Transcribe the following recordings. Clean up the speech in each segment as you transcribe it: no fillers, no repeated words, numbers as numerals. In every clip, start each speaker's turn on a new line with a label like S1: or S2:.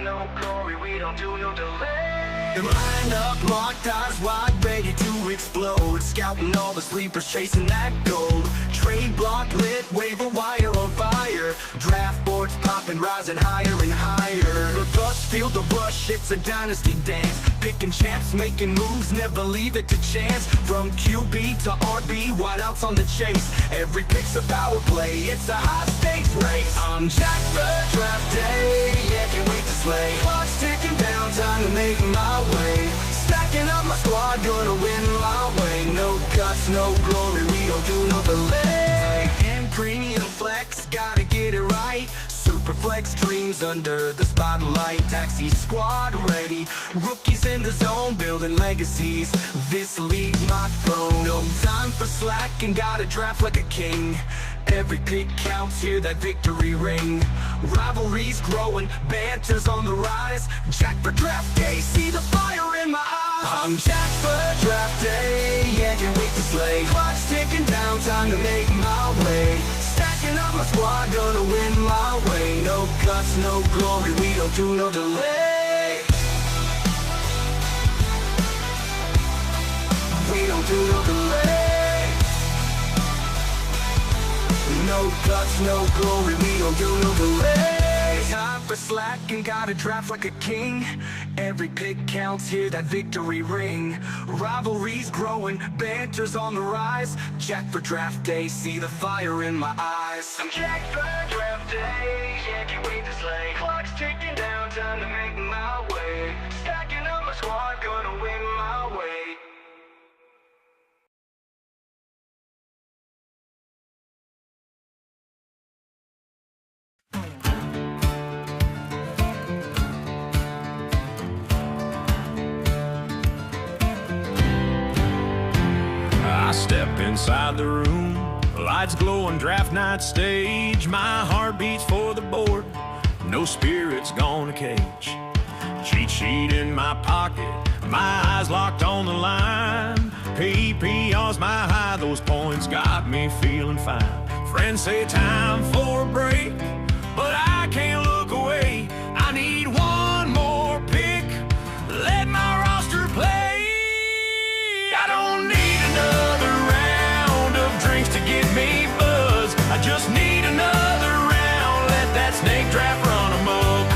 S1: no glory, we don't do no delay.
S2: Line up, locked eyes wide, ready to explode. Scouting all the sleepers, chasing that gold. Trade block lit, waiver wire on fire. Draft boards popping, rising higher and higher. The bus, feel the rush, it's a dynasty dance. Picking champs, making moves, never leave it to chance. From QB to RB, wideouts on the chase. Every pick's a power play, it's a high-stakes race. I'm Jack for draft day, yeah, can't wait to slay. Clock's ticking down, time to make my way. Stacking up my squad, gonna win my way. No guts, no glory, we don't do no delay. And premium flex, gotta get it right. Superflex dreams under the spotlight. Taxi squad ready, rookies in the zone, building legacies. This league my throne, no time for slacking, gotta draft like a king. Every pick counts, hear that victory ring. Rivalries growing, banter's on the rise. Jack for draft day, see the fire in my eyes. I'm Jack for draft day, yeah, can't wait to slay. Clock's ticking down, time to make my way. Stacking up my squad, gonna win my way. No guts, no glory, we don't do no delay. We don't do no delay. No guts, no glory, we don't do no delay. Time for slacking, gotta draft like a king. Every pick counts, hear that victory ring. Rivalries growing, banter's on the rise. Jack for draft day, see the fire in my eyes.
S1: I'm Jack for draft day, yeah, can't wait to slay. Clock's ticking down, time to make my way. Stacking up my squad, gonna win my way.
S3: I step inside the room, lights glowing, draft night stage. My heart beats for the board, no spirit's gonna cage. Cheat sheet in my pocket, my eyes locked on the line. PPR's my high, those points got me feeling fine. Friends say time for a break, but I can't look away. I need one more pick, let my roster play. I don't need another round of drinks to get me buzzed. I just need another round, let that snake draft run amok.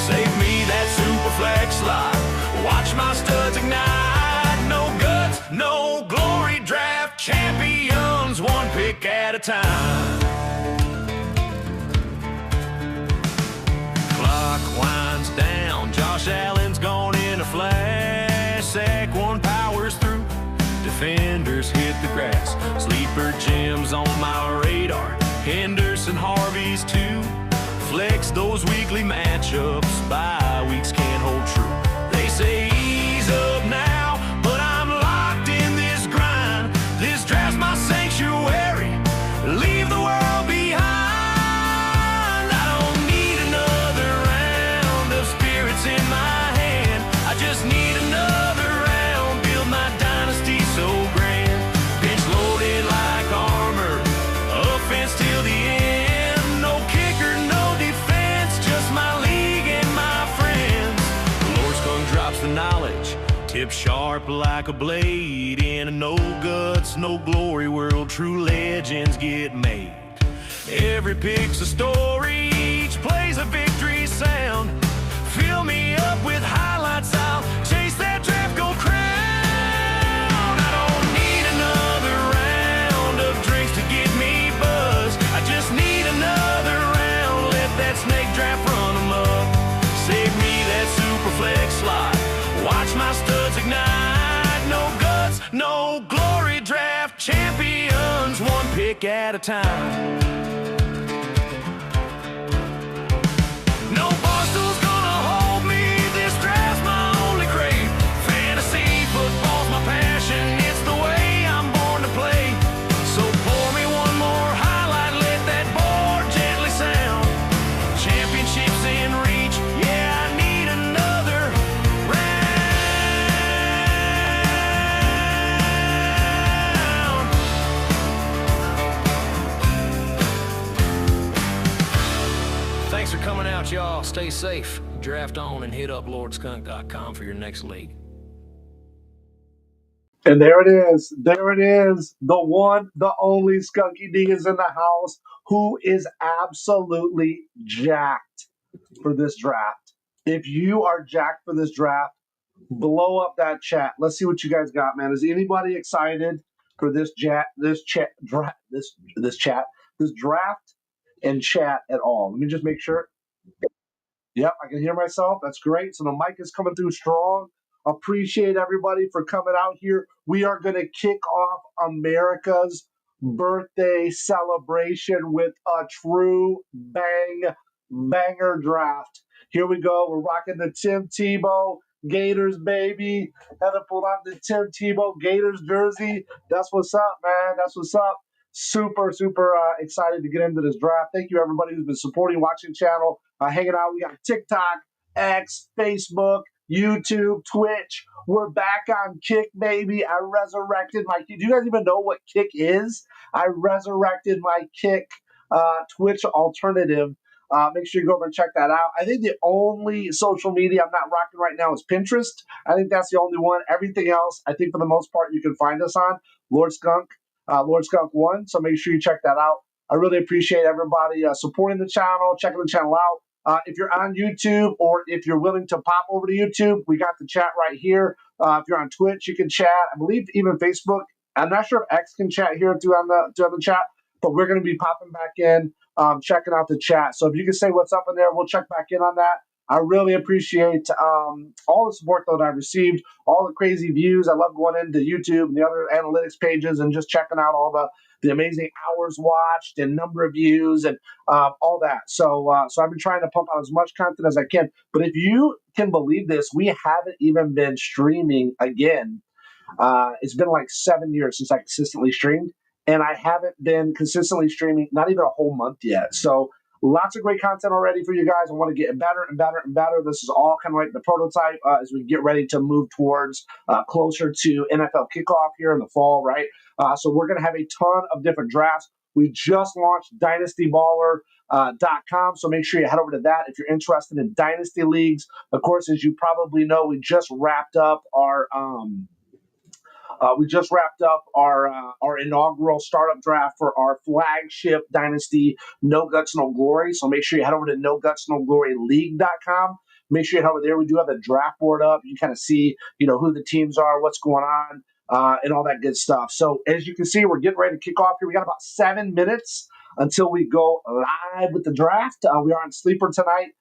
S3: Save me that Superflex slot, watch my studs ignite. No guts, no glory, draft champions, one pick at a time. Clock winds down, Josh Allen's gone in a flash. Sack one powers through, defenders hit the grass. Sleeper gems on my radar, Henderson, Harvey's too. Flex those weekly matchups, bye weeks can't hold true. They say ease up now, but I'm locked in this grind. This draft's my sanctuary, leave the world behind. I don't need another round of spirits in my hand. I just need another round, build my dynasty so grand. Bench loaded like armor, offense till the end. No kicker, no defense, just my league and my friends. Lord Skunk drops the knowledge, tip sharp like a blade. In a no guts, no glory world, true legends get made. Every pick's a story, each play's a victory sound. Fill me up with highlights, I'll chase that draft gold crown. I don't need another round of drinks to get me buzzed. I just need another round, let that snake draft run amok. Save me that Superflex slot, watch my studs ignite. No guts, no glory, draft champions, one pick at a time. No barstool's gonna hold me, this draft's my only crave. Fantasy football's my passion, it's the way I'm born to play. So pour me one more highlight, let that board gently sound. Championships in reach, yeah, I need another round. Thanks for coming out, y'all. Stay safe. Draft on and hit up LordSkunk.com for your next league.
S4: And there it is. There it is. The one, the only Skunky D is in the house, who is absolutely jacked for this draft. If you are jacked for this draft, blow up that chat. Let's see what you guys got, man. Is anybody excited for this draft and chat at all? Let me just make sure. Yep, I can hear myself. That's great. So the mic is coming through strong. Appreciate everybody for coming out here. We are going to kick off America's birthday celebration with a true banger draft. Here we go. We're rocking the Tim Tebow Gators, baby. Had to pull out the Tim Tebow Gators jersey. That's what's up, man. That's what's up. Super excited to get into this draft. Thank you, everybody who's been supporting, watching the channel, hanging out. We got TikTok, X, Facebook, YouTube, Twitch. We're back on Kick, baby. I resurrected my Kick. Do you guys even know what Kick is? I resurrected my Kick Twitch alternative. Make sure you go over and check that out. I think the only social media I'm not rocking right now is Pinterest. I think that's the only one. Everything else, I think for the most part, you can find us on Lord Skunk. Lord Skunk 1, so make sure you check that out. I really appreciate everybody supporting the channel, checking the channel out. If you're on YouTube or if you're willing to pop over to YouTube, we got the chat right here. If you're on Twitch, you can chat. I believe even Facebook. I'm not sure if X can chat here too on the chat, but we're going to be popping back in, checking out the chat. So if you can say what's up in there, we'll check back in on that. I really appreciate all the support that I've received, all the crazy views. I love going into YouTube and the other analytics pages and just checking out all the amazing hours watched and number of views and all that. So I've been trying to pump out as much content as I can. But if you can believe this, we haven't even been streaming again. It's been like 7 years since I consistently streamed, and I haven't been consistently streaming not even a whole month yet. So lots of great content already for you guys. I want to get better and better and better. This is all kind of like the prototype as we get ready to move towards closer to NFL kickoff here in the fall, right? So we're going to have a ton of different drafts. We just launched DynastyBaller.com, so make sure you head over to that if you're interested in Dynasty Leagues. Of course, as you probably know, we just wrapped up our inaugural startup draft for our flagship Dynasty No Guts, No Glory. So make sure you head over to NoGutsNoGloryLeague.com. Make sure you head over there. We do have the draft board up. You kind of see, who the teams are, what's going on, and all that good stuff. So as you can see, we're getting ready to kick off here. We got about 7 minutes until we go live with the draft. We are on Sleeper tonight.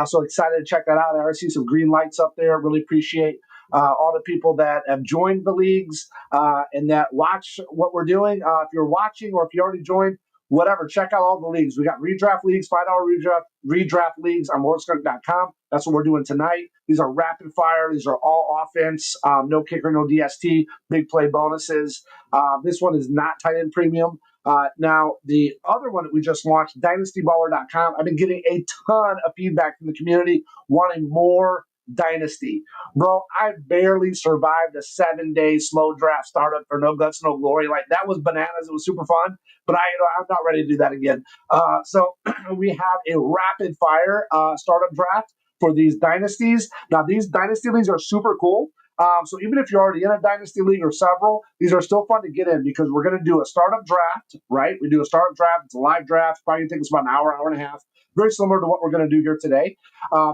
S4: So excited to check that out. I already see some green lights up there. Really appreciate all the people that have joined the leagues and that watch what we're doing. If you're watching or if you already joined, whatever, check out all the leagues. We got redraft leagues, $5 redraft leagues on LordSkunk.com. That's what we're doing tonight. These are rapid fire. These are all offense, no kicker, no DST, big play bonuses. This one is not tight end premium. Now, the other one that we just launched, DynastyBaller.com, I've been getting a ton of feedback from the community wanting more Dynasty. Bro, I barely survived a 7-day slow draft startup for No Guts, No Glory. Like, that was bananas. It was super fun, but I'm not ready to do that again. So we have a rapid fire startup draft for these dynasties. Now, these dynasty leagues are super cool. So even if you're already in a dynasty league or several, these are still fun to get in because we're going to do a startup draft, right? We do a startup draft. It's a live draft. Probably going to take us about an hour and a half. Very similar to what we're going to do here today.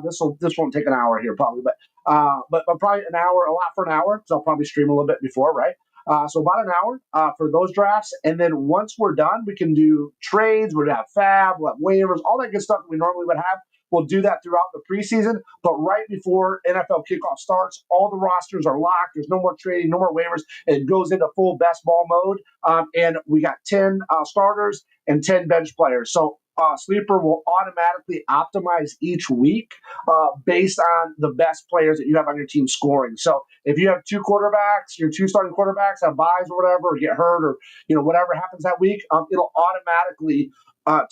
S4: This won't take an hour here probably, but probably an hour, a lot for an hour. So I'll probably stream a little bit before, right? So about an hour for those drafts. And then once we're done, we can do trades. We'll have fab, we'll have waivers, all that good stuff that we normally would have. We'll do that throughout the preseason, but right before NFL kickoff starts, all the rosters are locked. There's no more trading, no more waivers. It goes into full best ball mode, and we got 10 starters and 10 bench players. So Sleeper will automatically optimize each week based on the best players that you have on your team scoring. So if you have two quarterbacks, your two starting quarterbacks have buys or whatever, or get hurt, or whatever happens that week, it'll automatically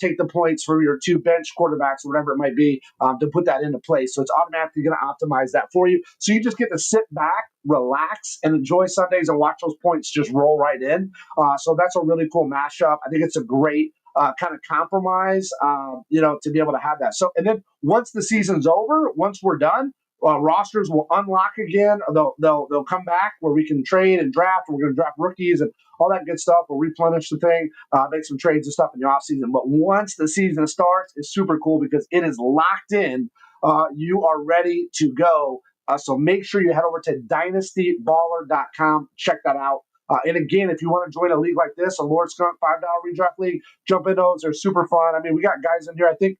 S4: take the points from your two bench quarterbacks or whatever it might be to put that into place. So it's automatically going to optimize that for you. So you just get to sit back, relax, and enjoy Sundays and watch those points just roll right in. So that's a really cool mashup. I think it's a great kind of compromise, to be able to have that. So, and then once the season's over, once we're done, rosters will unlock again. They'll come back where we can trade and draft. We're going to draft rookies and all that good stuff. We'll replenish the thing, make some trades and stuff in the offseason. But once the season starts, it's super cool because it is locked in. You are ready to go. So make sure you head over to dynastyballer.com. Check that out. And again, if you want to join a league like this, a Lord Skunk $5 redraft league, jump in those. They're super fun. I mean, we got guys in here. I think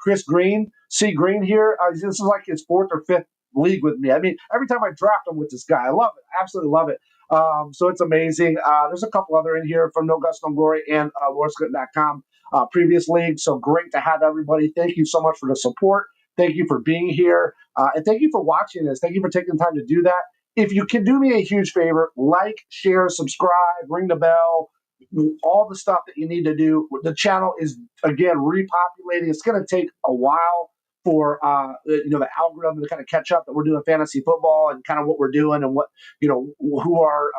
S4: Chris Green, C. Green here. This is like his fourth or fifth league with me. I mean, every time I draft him with this guy, I love it. Absolutely love it. So it's amazing. There's a couple other in here from No Guts, No Glory and LordSkunk.com previous leagues. So great to have everybody. Thank you so much for the support. Thank you for being here. And thank you for watching this. Thank you for taking the time to do that. If you can do me a huge favor, like, share, subscribe, ring the bell, all the stuff that you need to do. The channel is, again, repopulating. It's going to take a while for the algorithm to kind of catch up that we're doing fantasy football and kind of what we're doing and what, who are,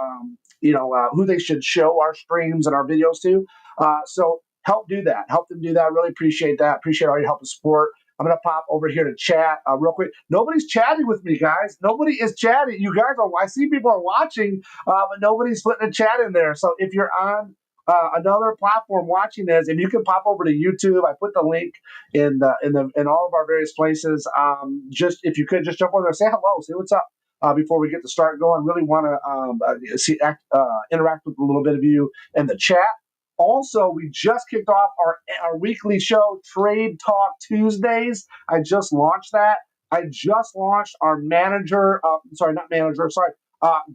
S4: who they should show our streams and our videos to. So help do that. Help them do that. Really appreciate that. Appreciate all your help and support. I'm going to pop over here to chat real quick. Nobody's chatting with me, guys. Nobody is chatting. You guys I see people are watching, but nobody's putting a chat in there. So if you're on another platform watching this, if you can pop over to YouTube, I put the link in all of our various places. Just if you could just jump over there, say hello, say what's up before we get to start going. Really want to interact with a little bit of you in the chat. Also, we just kicked off our weekly show, Trade Talk Tuesdays. I just launched that. I just launched our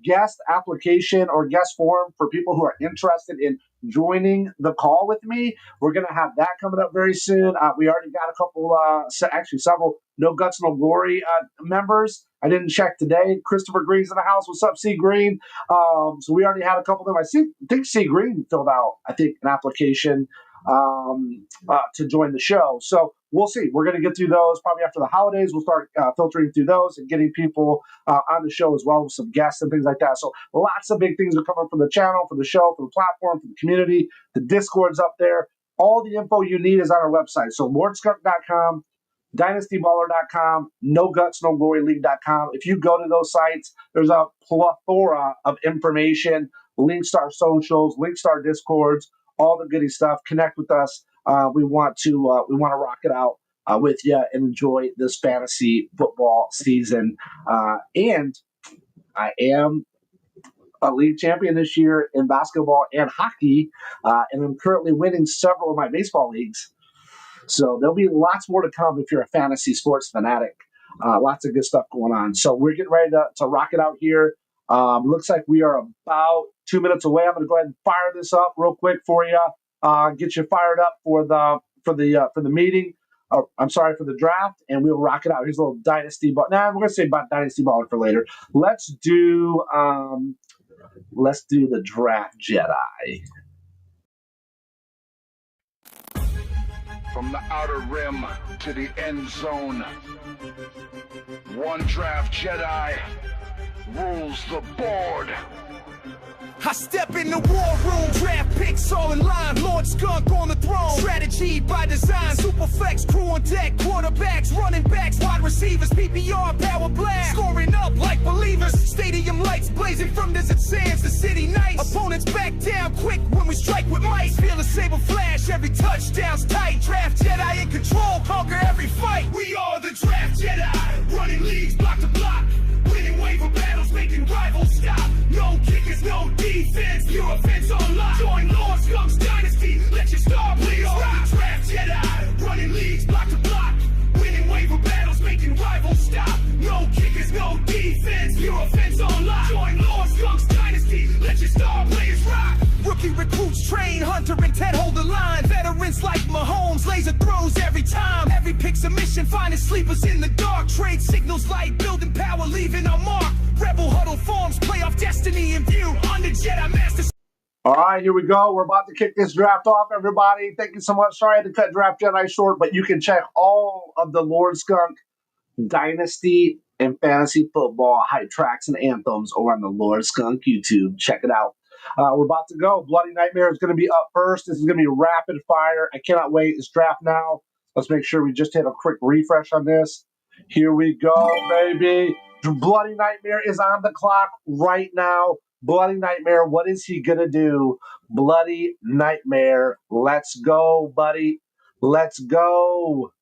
S4: guest application or guest form for people who are interested in joining the call with me. We're going to have that coming up very soon. We already got a couple, several No Guts, No Glory members. I didn't check today. Christopher Green's in the house. What's up, C. Green? So we already had a couple of them. I think C. Green filled out, an application to join the show. So we'll see. We're going to get through those probably after the holidays. We'll start filtering through those and getting people on the show as well with some guests and things like that. So lots of big things are coming from the channel, for the show, for the platform, for the community. The Discord's up there. All the info you need is on our website. So LordSkunk.com, DynastyBaller.com, NoGutsNoGloryLeague.com. If you go to those sites, there's a plethora of information, links to our socials, links to our Discords, all the goody stuff. Connect with us. We want to rock it out with you and enjoy this fantasy football season. And I am a league champion this year in basketball and hockey, and I'm currently winning several of my baseball leagues. So there'll be lots more to come if you're a fantasy sports fanatic. Lots of good stuff going on. So we're getting ready to rock it out here. Looks like we are about 2 minutes away. I'm going to go ahead and fire this up real quick for you. Get you fired up for the meeting. I'm sorry, for the draft, and we'll rock it out. Here's a little Dynasty Ball. We're going to say about Dynasty Ball for later. Let's do the Draft Jedi.
S5: From the outer rim to the end zone, one draft Jedi rules the board.
S6: I step in the war room, draft picks all in line, Lord Skunk on the throne, strategy by design, Superflex, crew on deck, quarterbacks, running backs, wide receivers, PPR, power blast, scoring up like believers, stadium lights blazing from desert sands to city nights, opponents back down quick when we strike with might, feel the saber flash, every touchdown's tight, draft Jedi in control, conquer every fight, we are the draft Jedi, running leagues block to block, winning waiver battles, making rivals stop. No kickers, no defense, pure offense on lock. Join Lord Skunk's dynasty, let your star please rock. Draft Jedi, running leagues block to block, winning waiver battles, making rivals stop. No kickers, no defense, pure offense on lock. Join Lord Skunk's dynasty, let your star players rock. Rookie recruits train, Hunter and Ted hold the line. Veterans like Mahomes, laser throws every time. Every pick's a mission, finding sleepers in the dark. Trade signals light, building power, leaving a mark. Rebel huddle forms, playoff destiny in view. Under Jedi Master.
S4: All right, here we go. We're about to kick this draft off, everybody. Thank you so much. Sorry I had to cut Draft Jedi short, but you can check all of the Lord Skunk Dynasty and fantasy football hype tracks and anthems over on the Lord Skunk YouTube. Check it out. We're about to go. Bloody Nightmare is going to be up first. This is going to be rapid fire. I cannot wait. It's draft now. Let's make sure we just hit a quick refresh on this. Here we go, baby. Bloody Nightmare is on the clock right now. Bloody Nightmare, what is he going to do? Bloody Nightmare. Let's go, buddy. Let's go.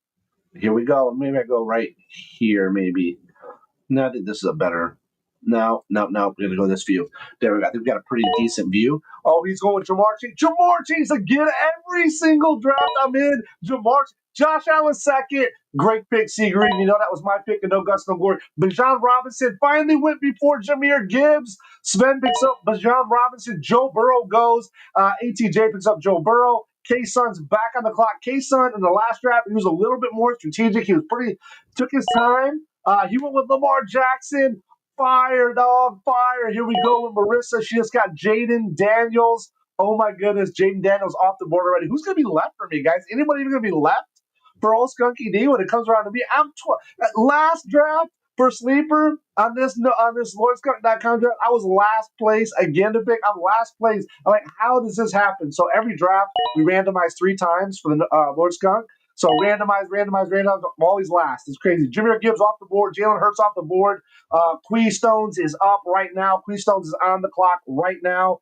S4: Here we go. Maybe I go right here, maybe. No, I think this is a better. No. We're going to go this view. There we go. I think we've got a pretty decent view. Oh, he's going with Jamar Chase. Jamar Chase again. Every single draft I'm in. Jamar Chase. Josh Allen second. Great pick, C. Green. You know that was my pick and no guts, no glory. Bijan Robinson finally went before Jahmyr Gibbs. Sven picks up Bijan Robinson. Joe Burrow goes. ATJ picks up Joe Burrow. K-Sun's back on the clock. K-Sun in the last draft, he was a little bit more strategic. He was took his time. He went with Lamar Jackson. Fire, dog, fire. Here we go with Marissa. She just got Jaden Daniels. Oh, my goodness. Jaden Daniels off the board already. Who's going to be left for me, guys? Anybody even going to be left for old Skunky D when it comes around to me? I'm last draft for sleeper on this LordSkunk.com draft. I was last place again to pick. I'm last place. I'm like, how does this happen? So every draft, we randomize 3 times for the Lord Skunk. So randomize. I'm always last. It's crazy. Jahmyr Gibbs off the board. Jalen Hurts off the board. Quee Stones is up right now. Quee Stones is on the clock right now.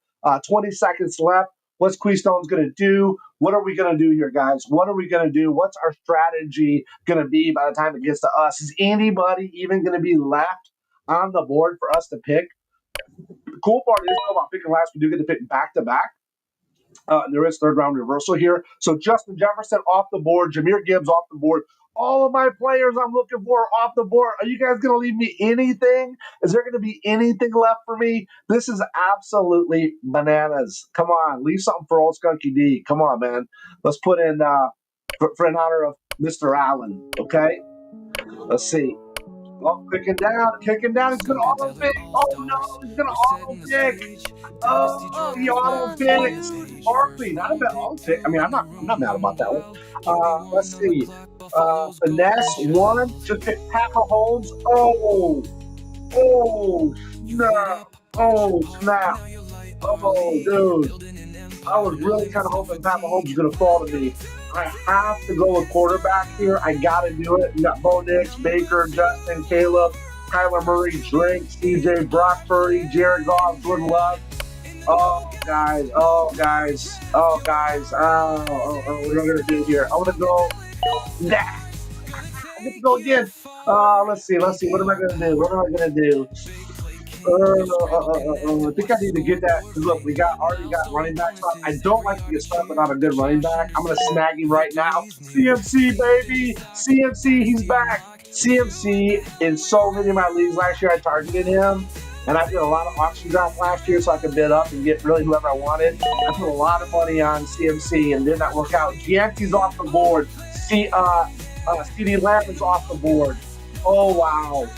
S4: 20 seconds left. What's Quee Stones going to do? What are we going to do here, guys? What are we going to do? What's our strategy going to be by the time it gets to us? Is anybody even going to be left on the board for us to pick? The cool part is about picking last, we do get to pick back-to-back. There is third round reversal here. So Justin Jefferson off the board, Jahmyr Gibbs off the board. All of my players I'm looking for are off the board. Are you guys going to leave me anything? Is there going to be anything left for me? This is absolutely bananas. Come on, leave something for old Skunky D. Come on, man. Let's put in for in honor of Mr. Allen. Okay. Let's see. Oh, kicking down. He's going to auto pick. Oh, no. He's going to auto pick. Oh, he auto picks. Barkley. Not a bad auto pick. I mean, I'm not mad about that one. Let's see. Finesse one. Just pick Pat Mahomes. Oh, snap. Oh, snap. Oh, dude. I was really kind of hoping Pat Mahomes was going to fall to me. I have to go with quarterback here. I got to do it. You got Bo Nix, Baker, Justin, Caleb, Kyler Murray, Drake, CJ, Brock Purdy, Jared Goff, Jordan Love. Oh, guys. What am I going to do here? I'm going to go. Nah. I'm going to go again. Let's see. What am I going to do? I think I need to get that. Look, we already got running backs up. I don't like to get stuck without a good running back. I'm going to snag him right now. CMC, baby. CMC, he's back. CMC, in so many of my leagues last year, I targeted him. And I did a lot of auction drafts last year so I could bid up and get really whoever I wanted. I put a lot of money on CMC and did not work out. Gianti's off the board. CeeDee Lamb is off the board. Oh, wow.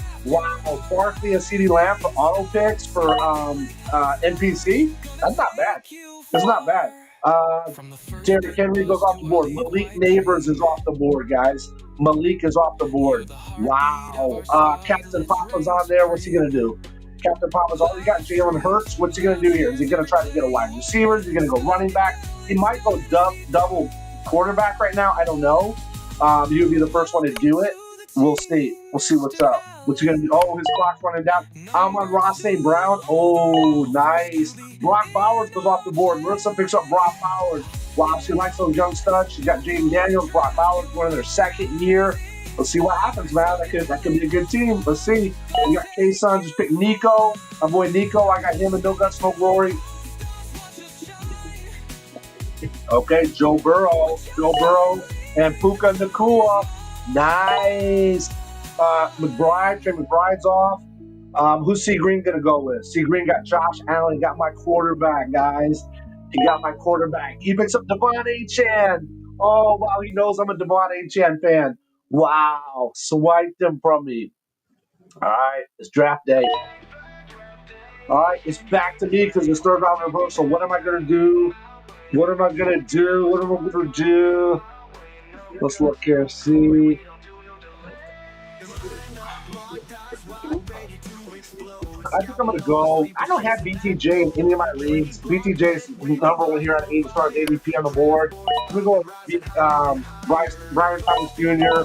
S4: Barkley and CeeDee Lamb for auto picks for NPC. That's not bad. Derrick Henry goes off the board. Malik Neighbors is off the board, guys. Malik is off the board. Wow. Captain Papa's on there. What's he going to do? Captain Papa's already got Jalen Hurts. What's he going to do here? Is he going to try to get a wide receiver? Is he going to go running back? He might go double quarterback right now. I don't know. He would be the first one to do it. We'll see. We'll see what's up. What's he going to do? Oh, his clock's running down. Amon-Ra St. Brown. Oh, nice. Brock Bowers goes off the board. Marissa picks up Brock Bowers. Wow, she likes those young studs. She's got Jaden Daniels, Brock Bowers going in their second year. Let's see what happens, man. That could be a good team. Let's see. We got K-Sun. Just pick Nico. My boy Nico. I got him in No Guts, No Glory. Okay, Joe Burrow and Puka Nacua. Nice. Trey McBride's off. Who's C. Green going to go with? C. Green got Josh Allen. He got my quarterback, guys. He picks up Devon Achane. Oh, wow. He knows I'm a Devon Achane fan. Wow. Swiped him from me. All right. It's draft day. All right. It's back to me because it's third round reversal. What am I going to do? Let's look here. See. I think I'm going to go. I don't have BTJ in any of my leagues. BTJ is number one here at 8 stars ADP on the board. I'm going to go with Brian Thomas Jr.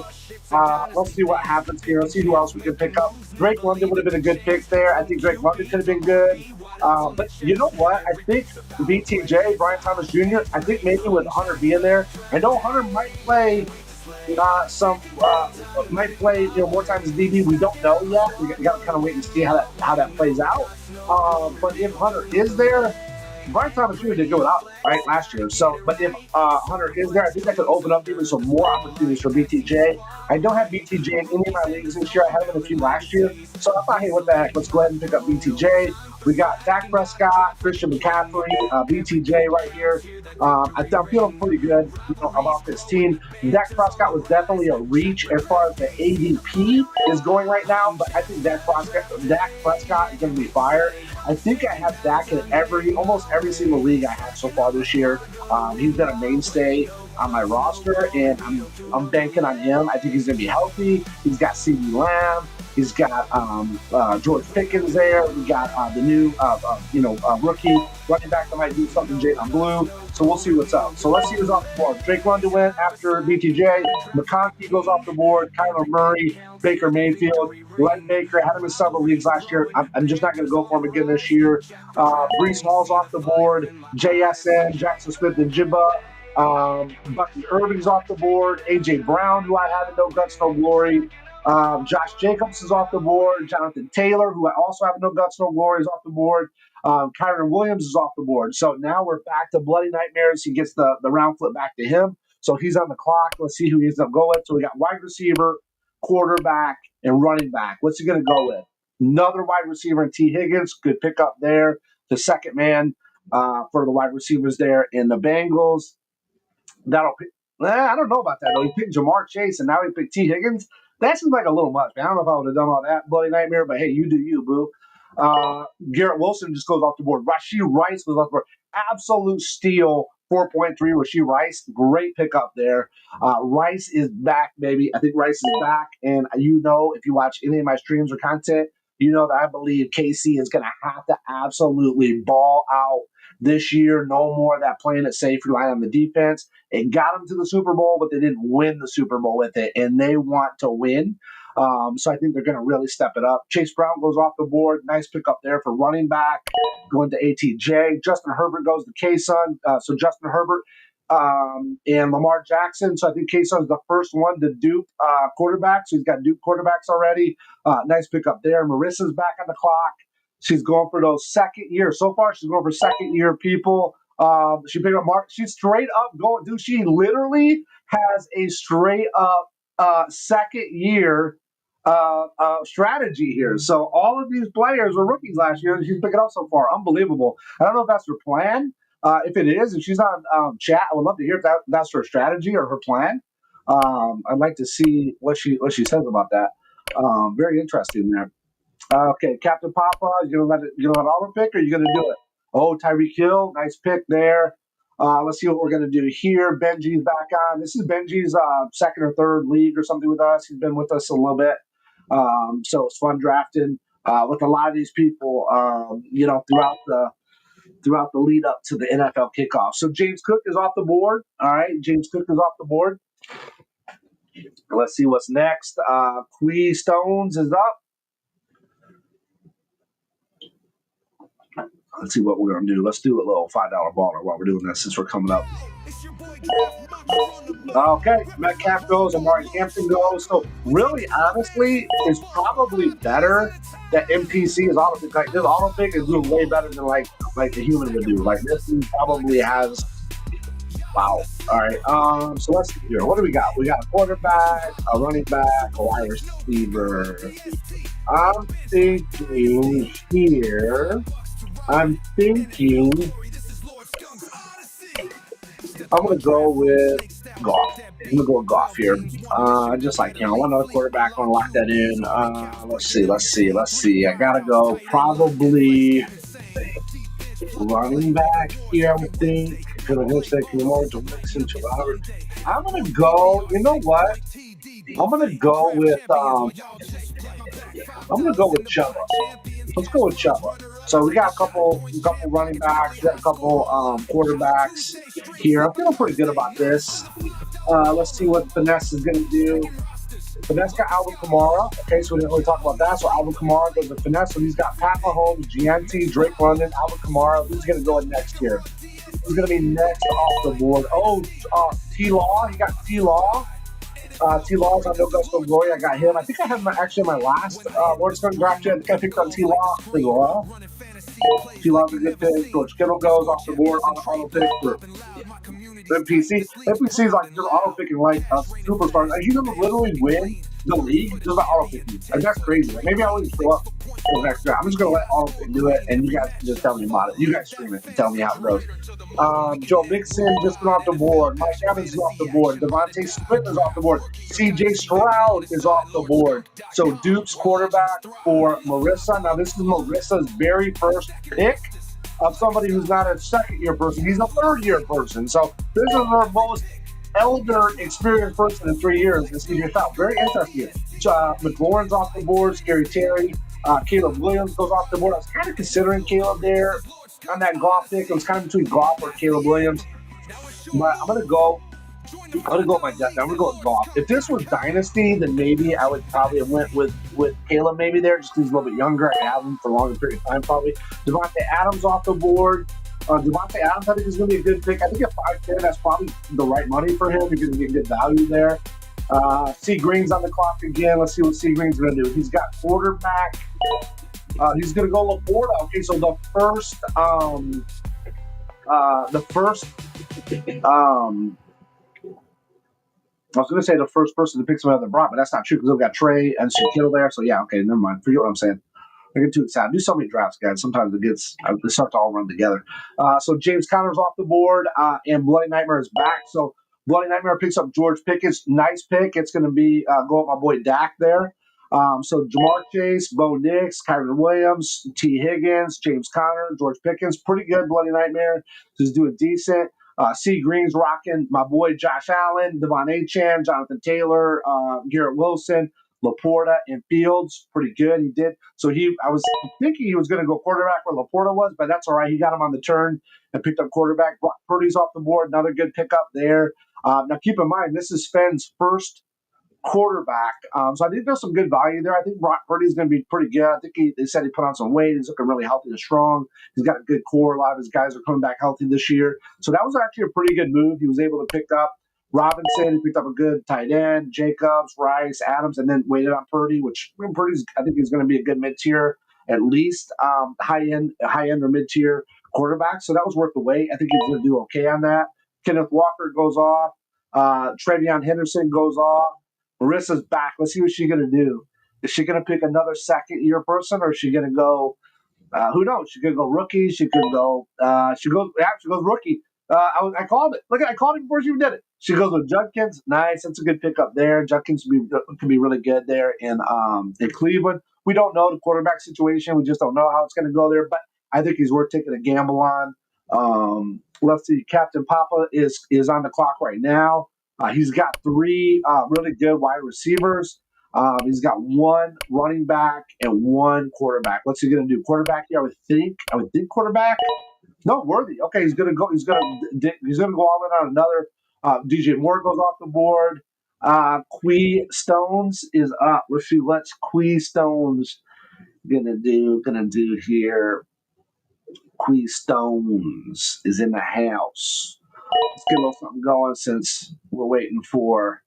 S4: Let's see what happens here. Let's see who else we can pick up. Drake London would have been a good pick there. I think Drake London could have been good. But you know what? I think BTJ, Brian Thomas Jr., I think maybe with Hunter being there, I know Hunter might play might play more times as DB. We don't know yet. We got to kind of wait and see how that plays out. But if Hunter is there, Brian Thomas Jr. did go without right last year. So, but if Hunter is there, I think that could open up even some more opportunities for BTJ. I don't have BTJ in any of my leagues this year. I had him in a few last year. So I thought, hey, what the heck? Let's go ahead and pick up BTJ. We got Dak Prescott, Christian McCaffrey, BTJ right here. I'm feeling pretty good about this team. Dak Prescott was definitely a reach as far as the ADP is going right now, but I think Dak Prescott is going to be fire. I think I have Dak in almost every single league I have so far this year. He's been a mainstay on my roster, and I'm banking on him. I think he's going to be healthy. He's got CeeDee Lamb. He's got George Pickens there. We got the new, rookie running back that might do something, Jalen Blue. So we'll see what's up. So let's see who's off the board. Drake London went after BTJ. McConkey goes off the board. Kyler Murray, Baker Mayfield, Glenn Baker. Had him in several leagues last year. I'm just not going to go for him again this year. Breece Hall's off the board. JSN, Jackson Smith and Jibba. Bucky Irving's off the board. AJ Brown, who I have in No Guts, No Glory. Josh Jacobs is off the board. Jonathan Taylor, who I also have No Guts, No Glory, is off the board. Kyron Williams is off the board. So now we're back to Bloody Nightmares. He gets the round flip back to him. So he's on the clock. Let's see who he ends up going with. So we got wide receiver, quarterback, and running back. What's he going to go with? Another wide receiver in T. Higgins. Good pickup there. The second man for the wide receivers there in the Bengals. I don't know about that, though. He picked Jamar Chase, and now he picked T. Higgins. That seems like a little much, man. I don't know if I would have done all that, Bloody Nightmare, but hey, you do you, boo. Garrett Wilson just goes off the board. Rashee Rice goes off the board. Absolute steal, 4.3. Rashee Rice, great pickup there. Rice is back, baby. I think Rice is back, and if you watch any of my streams or content, you know that I believe KC is going to have to absolutely ball out this year. No more of that playing it safe, relying on the defense. It got them to the Super Bowl, but they didn't win the Super Bowl with it, and they want to win. So I think they're going to really step it up. Chase Brown goes off the board. Nice pickup there for running back. Going to ATJ. Justin Herbert goes to K-Sun. So Justin Herbert and Lamar Jackson. So I think K-Sun's the first one to dupe quarterbacks. So he's got dupe quarterbacks already. Nice pickup there. Marissa's back on the clock. She's going for those second year. So far, she's going for second year people. She picked up Mark. She's straight up going. Dude, she literally has a straight up second year strategy here. So all of these players were rookies last year, and she's picking up so far. Unbelievable. I don't know if that's her plan. If it is, if she's on chat, I would love to hear if that's her strategy or her plan. I'd like to see what she says about that. Very interesting there. Okay, Captain Papa, you gonna let Auburn pick, or you gonna do it? Oh, Tyreek Hill, nice pick there. Let's see what we're gonna do here. Benji's back on. This is Benji's second or third league or something with us. He's been with us a little bit, so it's fun drafting with a lot of these people. Throughout the lead up to the NFL kickoff. So James Cook is off the board. All right, James Cook is off the board. Let's see what's next. Quee Stones is up. Let's see what we're going to do. Let's do a little $5 baller while we're doing this since we're coming up. Okay, Metcalf goes, Amari Hampton goes. So really, honestly, it's probably better that MPC is auto pick. Like this auto pick is doing way better than like a human would do. Like this thing probably has. Wow. All right. So let's see here. What do we got? We got a quarterback, a running back, a wide receiver. I'm thinking I'm going to go with Goff. I'm going to go with Goff here. Just like, I want another quarterback. I want to lock that in. Let's see. I got to go probably running back here, I would think. I'm going to go, you know what? I'm going to go with Chuba. Let's go with Chuba. So we got a couple running backs, we got a couple quarterbacks here. I'm feeling pretty good about this. Let's see what Finesse is going to do. Finesse got Alvin Kamara. Okay, so we didn't really talk about that. So Alvin Kamara goes to Finesse. So he's got Pat Mahomes, GNT, Drake London, Alvin Kamara. Who's going to go in next here? Who's going to be next off the board? Oh, T-Law. He got T-Law. T-Law's on No Gusto Glory. I got him. I think I have him actually in my last Lord Skunk draft. I think I picked up T-Law pretty well. T-Law's a good pick. George Kittle goes off the board on the auto pick for MPC. MPC is like just auto picking like a superstar. Like, you can literally win the league just by auto picking. Like, that's crazy. Like, maybe I wouldn't show up for the next round. I'm just gonna let auto pick do it, and you guys can just tell me about it. You guys stream it and tell me how it goes. Joe Mixon just went off the board. Mike Evans is off the board. Devontae Smith is off the board. CJ Stroud is off the board. So Duke's quarterback for Marissa. Now this is Marissa's very first pick of somebody who's not a second-year person. He's a third-year person. So this is her most elder experienced person in 3 years. This CJ Stroud. Very interesting. McLaurin's off the board. Scary Terry. Caleb Williams goes off the board. I was kind of considering Caleb there on that Goff pick. It was kind of between Goff or Caleb Williams. But I'm gonna go with my gut. I'm gonna go with Goff. If this was Dynasty, then maybe I would probably have went with Caleb maybe there, just because he's a little bit younger. I have him for a longer period of time probably. Devontae Adams off the board. Devontae Adams, I think, is going to be a good pick. I think at 5'10", that's probably the right money for him. You're going to get good value there. C. Green's on the clock again. Let's see what C. Green's going to do. He's got quarterback. He's going to go Laporta. Okay, so the first I was going to say the first person to pick somebody that brought, but that's not true because we've got Trey and Shaquille there. So, yeah, okay, never mind. Forget what I'm saying. I get too excited. I do so many drafts, guys. Sometimes it starts to all run together. So James Conner's off the board, and Bloody Nightmare is back. So Bloody Nightmare picks up George Pickett's nice pick. It's going to be go with my boy Dak there. So Jamar Chase, Bo Nix, Kyron Williams, T. Higgins, James Conner, George Pickens. Pretty good Bloody Nightmare. He's doing decent. C. Green's rocking my boy Josh Allen, Devon Achane, Jonathan Taylor, Garrett Wilson, Laporta, and Fields. Pretty good. He did. So I was thinking he was going to go quarterback where Laporta was, but that's all right. He got him on the turn and picked up quarterback. Brock Purdy's off the board. Another good pickup there. Now keep in mind, this is Sven's first quarterback. So I think there's some good value there. I think Brock Purdy's going to be pretty good. I think they said he put on some weight. He's looking really healthy and strong. He's got a good core. A lot of his guys are coming back healthy this year. So that was actually a pretty good move. He was able to pick up Robinson. He picked up a good tight end, Jacobs, Rice, Adams, and then waited on Purdy, which Purdy's, I think he's going to be a good mid-tier, at least high end or mid-tier quarterback. So that was worth the wait. I think he's going to do okay on that. Kenneth Walker goes off. Trevion Henderson goes off. Marissa's back. Let's see what she's going to do. Is she going to pick another second-year person, or is she going to go who knows? She could go rookie. She could go she goes rookie. I called it. Look, I called it before she even did it. She goes with Judkins. Nice. That's a good pickup there. Judkins could be really good there in Cleveland. We don't know the quarterback situation. We just don't know how it's going to go there. But I think he's worth taking a gamble on. Let's see. Captain Papa is on the clock right now. He's got 3 really good wide receivers. He's got 1 running back and 1 quarterback. What's he going to do? Quarterback here, I would think quarterback. No, Worthy. Okay, he's gonna go all in on another. DJ Moore goes off the board. Quee Stones is up. Let's see what's Quee Stones gonna do here. Quee Stones is in the house. Let's get a little something going since we're waiting for.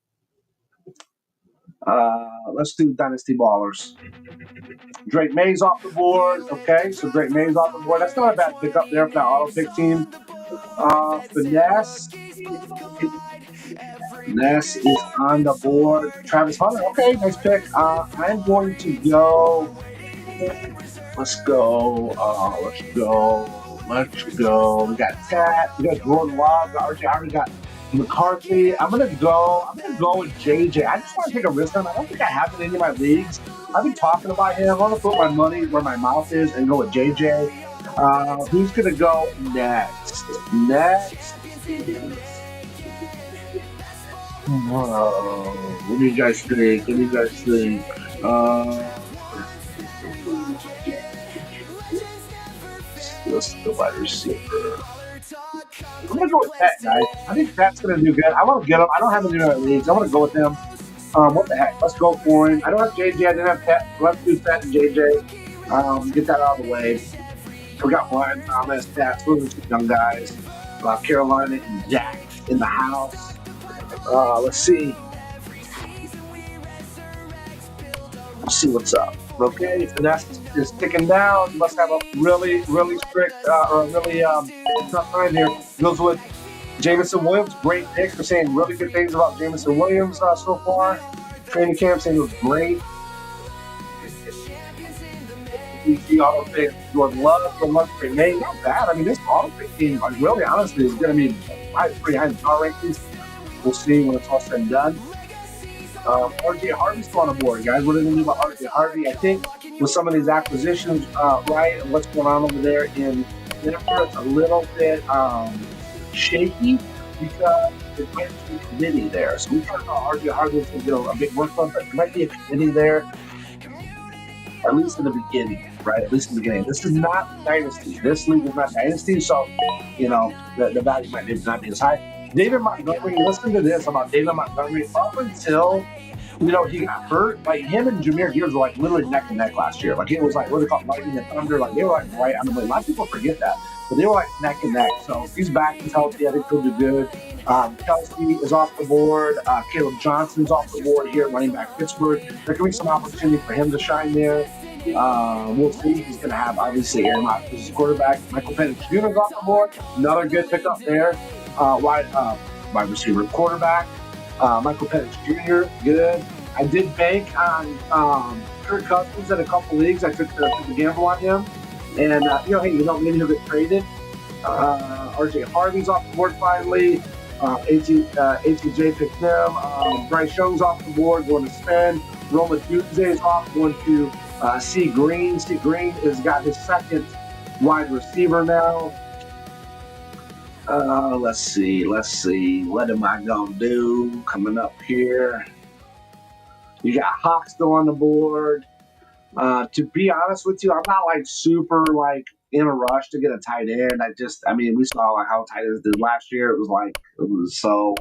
S4: Let's do Dynasty Ballers. Drake May's off the board. Okay, so Drake May's off the board. That's not a bad pickup there for that auto pick team. Finesse is on the board. Travis Hunter. Okay, nice pick. I'm going to go. Let's go. We got Tat. We got Jordan Love. We got RJ. I already got McCarthy. I'm gonna go with JJ. I just want to take a risk on him. I don't think I have it in any of my leagues. I've been talking about him. I'm gonna put my money where my mouth is and go with JJ. Who's gonna go next? What do you guys think? let's go wide receiver. I'm gonna go with Pet, guys. I think Pet's gonna do good. I want to get him. I don't have any other leagues. I want to go with him. What the heck? Let's go for him. I don't have JJ. I didn't have Pet. Let's do Pet and JJ. Get that out of the way. We got Ryan Thomas, Pat, those are two young guys. Carolina and Jack in the house. Let's see. Let's see what's up. Okay, Finesse is ticking down. You must have a really, really strict or a really tough time here. Goes with Jameson Williams. Great pick. We're saying really good things about Jameson Williams so far. Training camp saying it was great. DC auto pick. Jordan Love for Nate. Not bad. I mean, this auto pick team, really honestly, is going to be pretty high in power rankings. We'll see when it's all said and done. RJ Harvey's still on the board, guys. What are they going to do about RJ Harvey? I think with some of these acquisitions, right, and what's going on over there in Denver, it's a little bit shaky because it might be a committee there. So we talked about RJ Harvey's going to do a big work on, but there might be a committee there, at least in the beginning, right? At least in the beginning. This is not Dynasty. This league is not Dynasty, so, you know, the value might not be as high. David Montgomery, listen to this about David Montgomery. Up until, you know, he got hurt, like him and Jameer Gibbs were like literally neck and neck last year. Like it was like, what do they call it, lightning and thunder? Like they were like right on the way. A lot of people forget that, but they were like neck and neck. So he's back, he's healthy. I think he'll do good. Kelsey is off the board. Caleb Johnson's off the board here, running back Pittsburgh. There could be some opportunity for him to shine there. We'll see. He's going to have obviously Aaron Rodgers as quarterback. Michael Penix Jr. is off the board. Another good pickup there. Wide receiver, quarterback. Michael Penix Jr. Good. I did bank on Kirk Cousins in a couple leagues. I took the gamble on him, and hey, maybe he'll get traded. RJ Harvey's off the board finally. ATJ picked him. Bryce Young's off the board, going to spend. Roma Dunze is off, going to C. Green. C. Green has got his second wide receiver now. Let's see. What am I gonna do coming up here? You got Hawk still on the board. To be honest with you, I'm not like super like in a rush to get a tight end. We saw like how tight ends did last year. It was so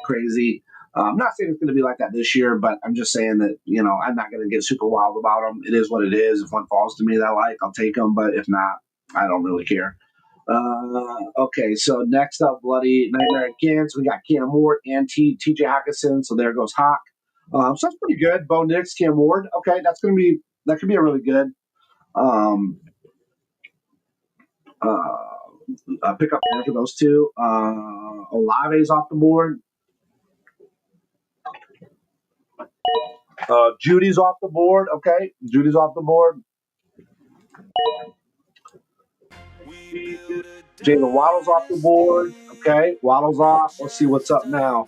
S4: crazy. I'm not saying it's going to be like that this year, but I'm just saying that, I'm not going to get super wild about them. It is what it is. If one falls to me that I like, I'll take them. But if not, I don't really care. Okay, so next up, Bloody Nightmare again. So we got Cam Ward and TJ Hawkinson. So there goes Hawk. So that's pretty good. Bo Nix, Cam Ward. Okay, that could be a really good pick up there for those two. Olave's off the board. Judy's off the board. Okay, Judy's off the board. Jalen Waddle's off the board. Okay, Waddle's off. Let's see what's up now.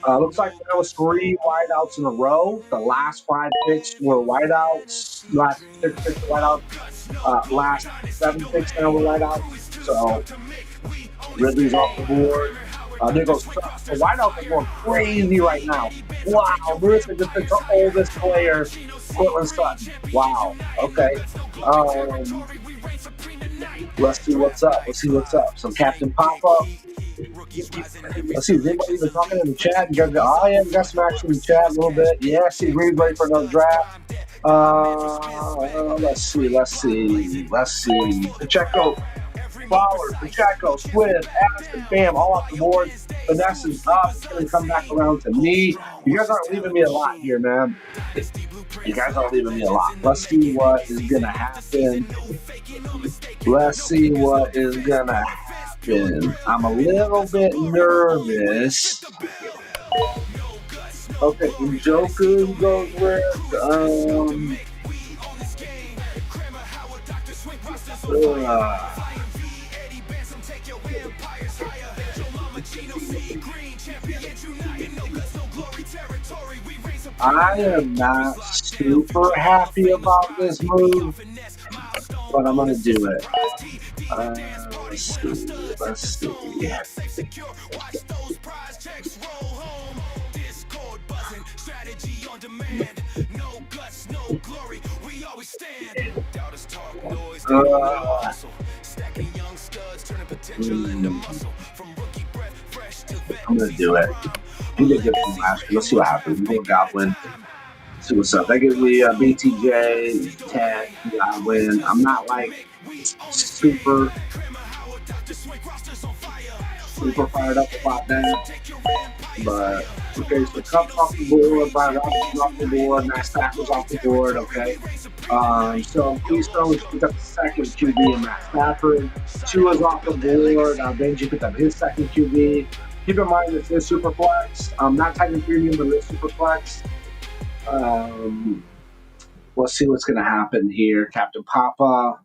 S4: Looks like there was 3 wideouts in a row. The last 5 picks were wideouts. Last 6 picks were wideouts. Last 7 picks now were wideouts. So Ridley's off the board. There goes Chuck. The wideouts are going crazy right now. Wow, Marissa just picked the oldest player, Cortland Sutton. Wow. Okay. Let's see what's up. Some Captain Pop-Up. Let's see, is anybody even talking in the chat? You guys go, oh yeah, we got some action in the chat a little bit. Yeah, I see Green's ready for another draft. Let's see. Pacheco, Flowers, Pacheco, Swift, Addison, bam, all off the board. Vanessa's up. It's going to come back around to me. You guys aren't leaving me a lot here, man. You guys aren't leaving me a lot. Let's see what is going to happen. I'm a little bit nervous. Okay, Njoku goes with I am not super happy about this move, but I'm gonna do it. Let's see. I'm gonna do it. He did good from last year. Let's see what happens. We're going Goblin. See what's up. That gives me a BTJ, Ted, Goblin. I'm not like super fired up about that. But okay, so Cubs off the board, Brian Robinson's off the board, Matt Stafford's off the board. Okay, so Keystone picked up the second QB and Matt Stafford. Tua's off the board. Benji picked up his second QB. Keep in mind this is Superflex. Not Titan Premium, but it's Superflex. We'll see what's going to happen here. Captain Papa.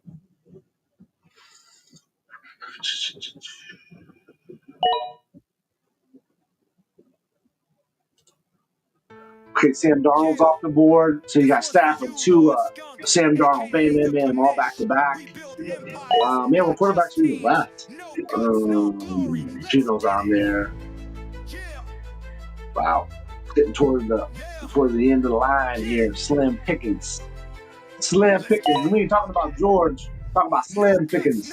S4: Okay, Sam Darnold's off the board. So you got Stafford, Tua, Sam Darnold, bam, all back to back. Man, what quarterbacks are even left? Gino's on there. Wow, getting toward the end of the line here. Slim Pickens. Slim Pickens. We ain't talking about George. Talking about Slim Pickens.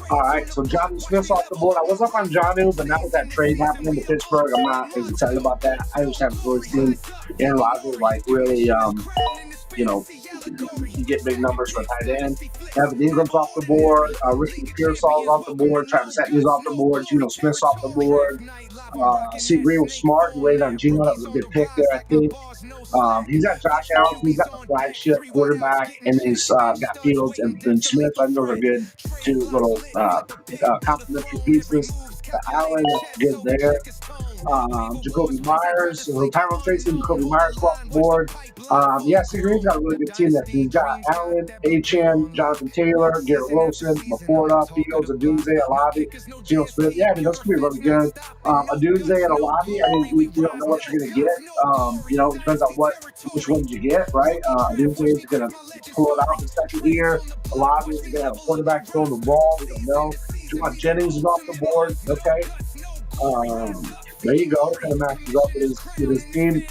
S4: All right, so Jonnu Smith's off the board. I was up on Jonnu, but now with that trade happening to Pittsburgh, I'm not as excited about that. I just have George seen Aaron Rodgers like really, you get big numbers for a tight end. Evan Ingram's off the board. Ricky Pearsall's off the board. Travis Etienne's off the board. Geno Smith's off the board. C. Green was smart. He waited on Geno. That was a good pick there, I think. He's got Josh Allen. He's got the flagship quarterback, and he's got Fields and Smith. I think those are good two little complementary pieces. Allen, that's good there. Jacoby Myers, Tyrell Tracy, Jacoby Myers go off the board. C. Green's got a really good team there. He's got Allen, Achane, Jonathan Taylor, Garrett Wilson, Laporta, Fields, Adunze, Alabi, Geno Smith. Yeah, I mean, those could be really good. Adunze and Alabi, I mean, we don't know what you're going to get. It depends on which ones you get, right? Adunze is going to pull it out in the second year. Alabi is going to have a quarterback throwing the ball. We don't know. Juwan Jennings is off the board. Okay. There you go. Kind of matches up with his team.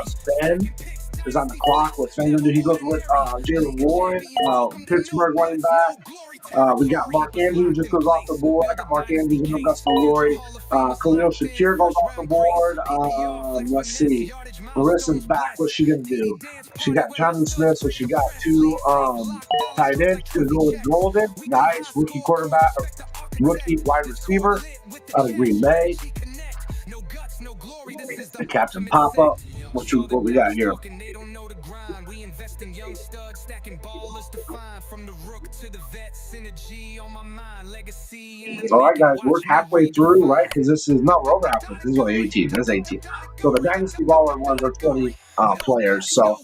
S4: Sven is on the clock. What's Sven going to do? He goes with Jalen Warren, Pittsburgh running back. We got Mark Andrews just goes off the board. I got Mark Andrews and Augusta Lori. Khalil Shakir goes off the board. Let's see. Marissa's back. What's she going to do? She got Jonathan Smith, so she got two tight ends. She's going to go with Golden. Nice. Rookie quarterback. Rookie wide receiver out of Green Bay. The Captain Papa. What we got here? All right, guys, we're halfway through, right? Because we're over halfway. This is only 18. That's 18. So the Dynasty Ball ones are 20 players, so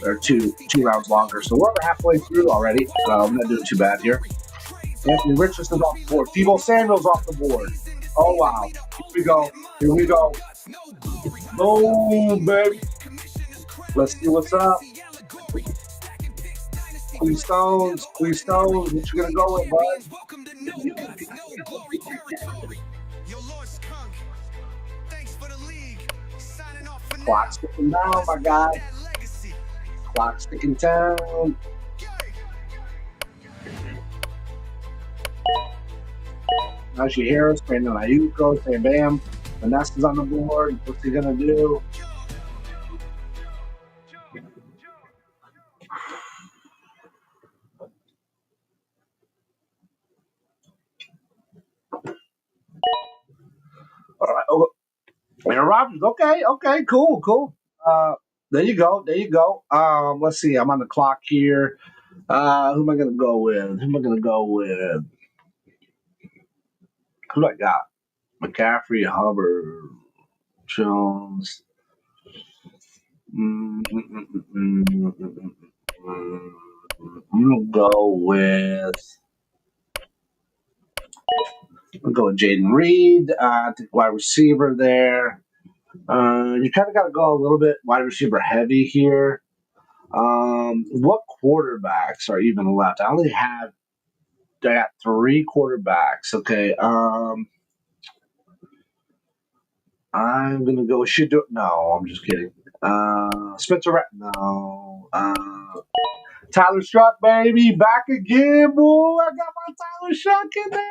S4: they're two rounds longer. So we're over halfway through already. I'm not doing too bad here. Anthony Richardson's off the board. Tebow Samuel's off the board. Oh, wow. Here we go. Boom, baby. Let's see what's up. Please Stones. What you gonna go with, bud? Clock's ticking down, my guy. Clock's ticking down. Najee Harris, Brandon Ayuko, Bam Bam. Vanessa's on the board. What's he gonna do? All right. Oh, Aaron Rodgers. Okay. Cool. There you go. Let's see. I'm on the clock here. Who am I gonna go with? Who do I got? McCaffrey, Hubbard, Jones. I'm gonna go with Jaden Reed, wide receiver there. You kind of got to go a little bit wide receiver heavy here. What quarterbacks are even left? I got 3 quarterbacks. Okay. I'm gonna go. No, I'm just kidding. Spencer. No. Tyler Shuck, baby, back again, boy. I got my Tyler Shuck in there.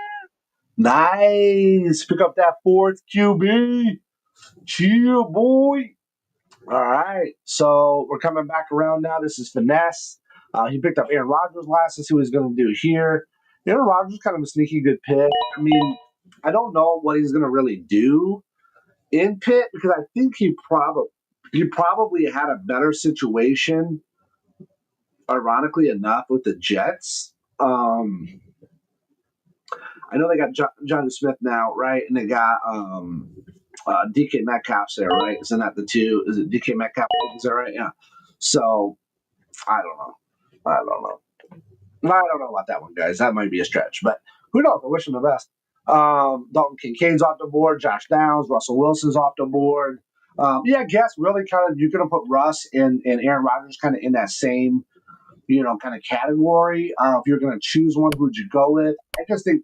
S4: Nice. Pick up that fourth QB. Chill, boy. All right. So we're coming back around now. This is Finesse. He picked up Aaron Rodgers last. Let's see what he's going to do here. Aaron Rodgers is kind of a sneaky good pick. I mean, I don't know what he's going to really do in Pitt because I think he probably had a better situation, ironically enough, with the Jets. I know they got Johnny Smith now, right? And they got DK Metcalf's there, right? Isn't that the two? Is it DK Metcalf? Is that right? Yeah. So I don't know. I don't know about that one, guys. That might be a stretch, but who knows? I wish him the best. Dalton Kincaid's off the board. Josh Downs, Russell Wilson's off the board. I guess really kind of you're going to put Russ and Aaron Rodgers kind of in that same, kind of category. If you're going to choose one, who'd you go with? I just think,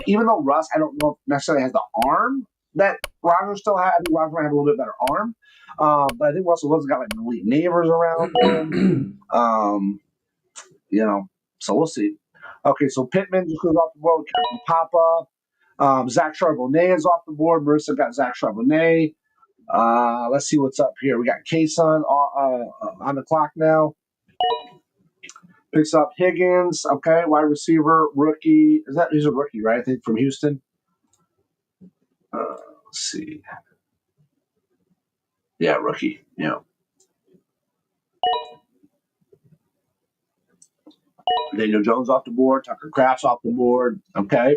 S4: even though Russ, I don't know if necessarily has the arm that Rodgers still had. I think Rodgers might have a little bit better arm. But I think Russell Wilson's got like elite neighbors around him. So we'll see. Okay, so Pittman just goes off the board with Captain Papa. Zach Charbonnet is off the board. Marissa got Zach Charbonnet. Let's see what's up here. We got K-Sun on the clock now. Picks up Higgins. Okay, wide receiver, rookie. He's a rookie, right? I think from Houston. Let's see. Yeah, rookie. Yeah. Daniel Jones off the board. Tucker Kraft's off the board. Okay.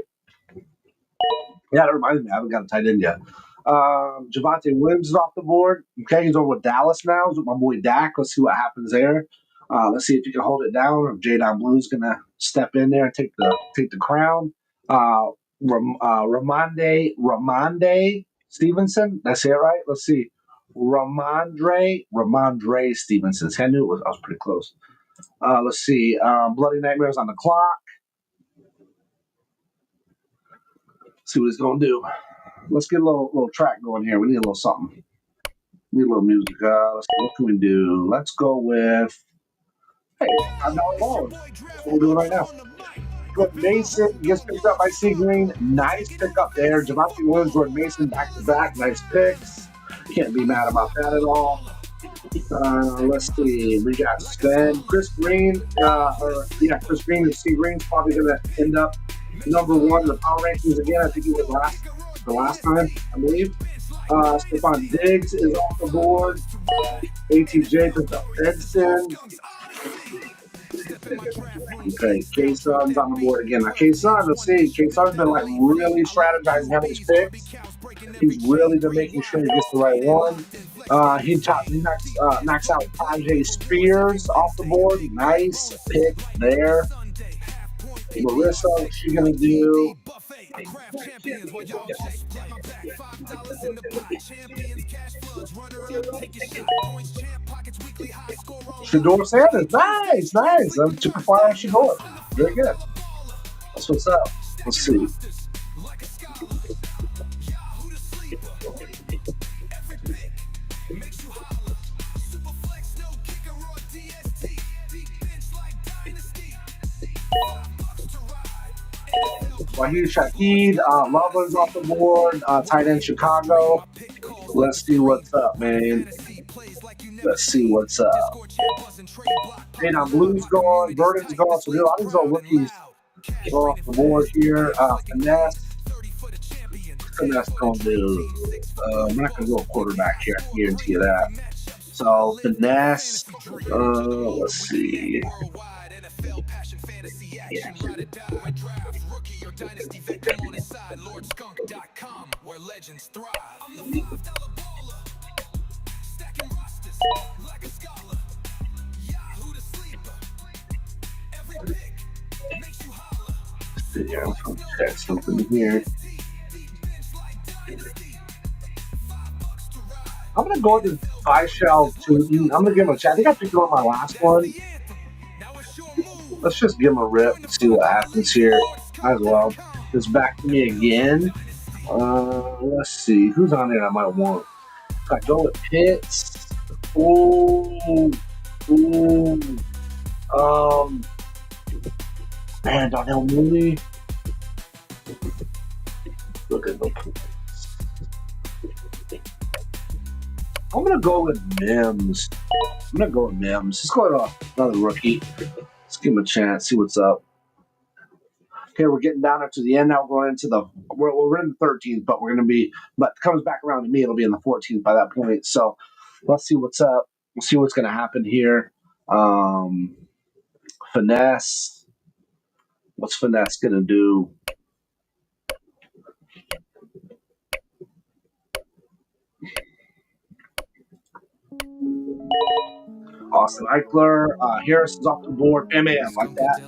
S4: Yeah, that reminds me. I haven't got a tight end yet. Javonte Williams is off the board. Okay, he's over with Dallas now. He's with my boy Dak. Let's see what happens there. Let's see if he can hold it down or if Jadon Blue's going to step in there and take the crown. Ramondre Stevenson. Did I say it right? Let's see. Ramondre Stevenson. I knew I was pretty close. Let's see. Bloody Nightmares on the clock. See what he's going to do. Let's get a little track going here. We need a little something. We need a little music. Let's see, what can we do? Let's go with. Hey, I'm not alone. That's what we're doing right now. Jordan Mason gets picked up by C Green. Nice pickup there. Javonte Williams, Jordan Mason back to back. Nice picks. Can't be mad about that at all. Let's see. We got Sven. Chris Green. Chris Green and C Green's probably going to end up number one in the power rankings again. I think he was the last time, I believe. Stephon Diggs is off the board. ATJ picked up Edson. Okay, K-Sun's on the board again. Now, K-Sun, let's see. K-Sun's been really strategizing having his picks. He's really been making sure he gets the right one. He knocks out Tajay Spears off the board. Nice pick there. Marissa, what's she going to do? Shador Sanders. Nice. I'm super fire on Shador. Very good. That's what's up. Let's see. Wahid Shaheed, Loveland's off the board, tight end Chicago. Let's see what's up, man. Let's see what's up. Jadon Blue's gone, Burden's gone, so a lot of these are rookies go off the board here. Finesse gonna do. I'm not gonna go a quarterback here. I can guarantee you that. So Finesse. Let's see. Yeah.
S6: Dynasty Best-Ball inside LordSkunk.com, where legends thrive. I'm the $5 baller, stacking rosters like a scholar. Yahoo the sleeper, every pick makes you holler.
S4: Yeah, I'm gonna check something here. I'm gonna go with the iShell to. I'm gonna give him a chat. I think I picked him on my last one. Let's just give him a rip and see what happens here. As well. It's back to me again. Let's see. Who's on there I might want? If I go with Pitts. Man, Donnell Mooney. Look at the. I'm gonna go with Mims. Let's go to another rookie. Let's give him a chance. See what's up. Okay, we're getting down to the end now. We're going into we're in the 13th, but it comes back around to me. It'll be in the 14th by that point. So let's see what's up. We'll see what's going to happen here. Finesse. What's Finesse going to do? Austin Eichler. Harris is off the board. Man, like that.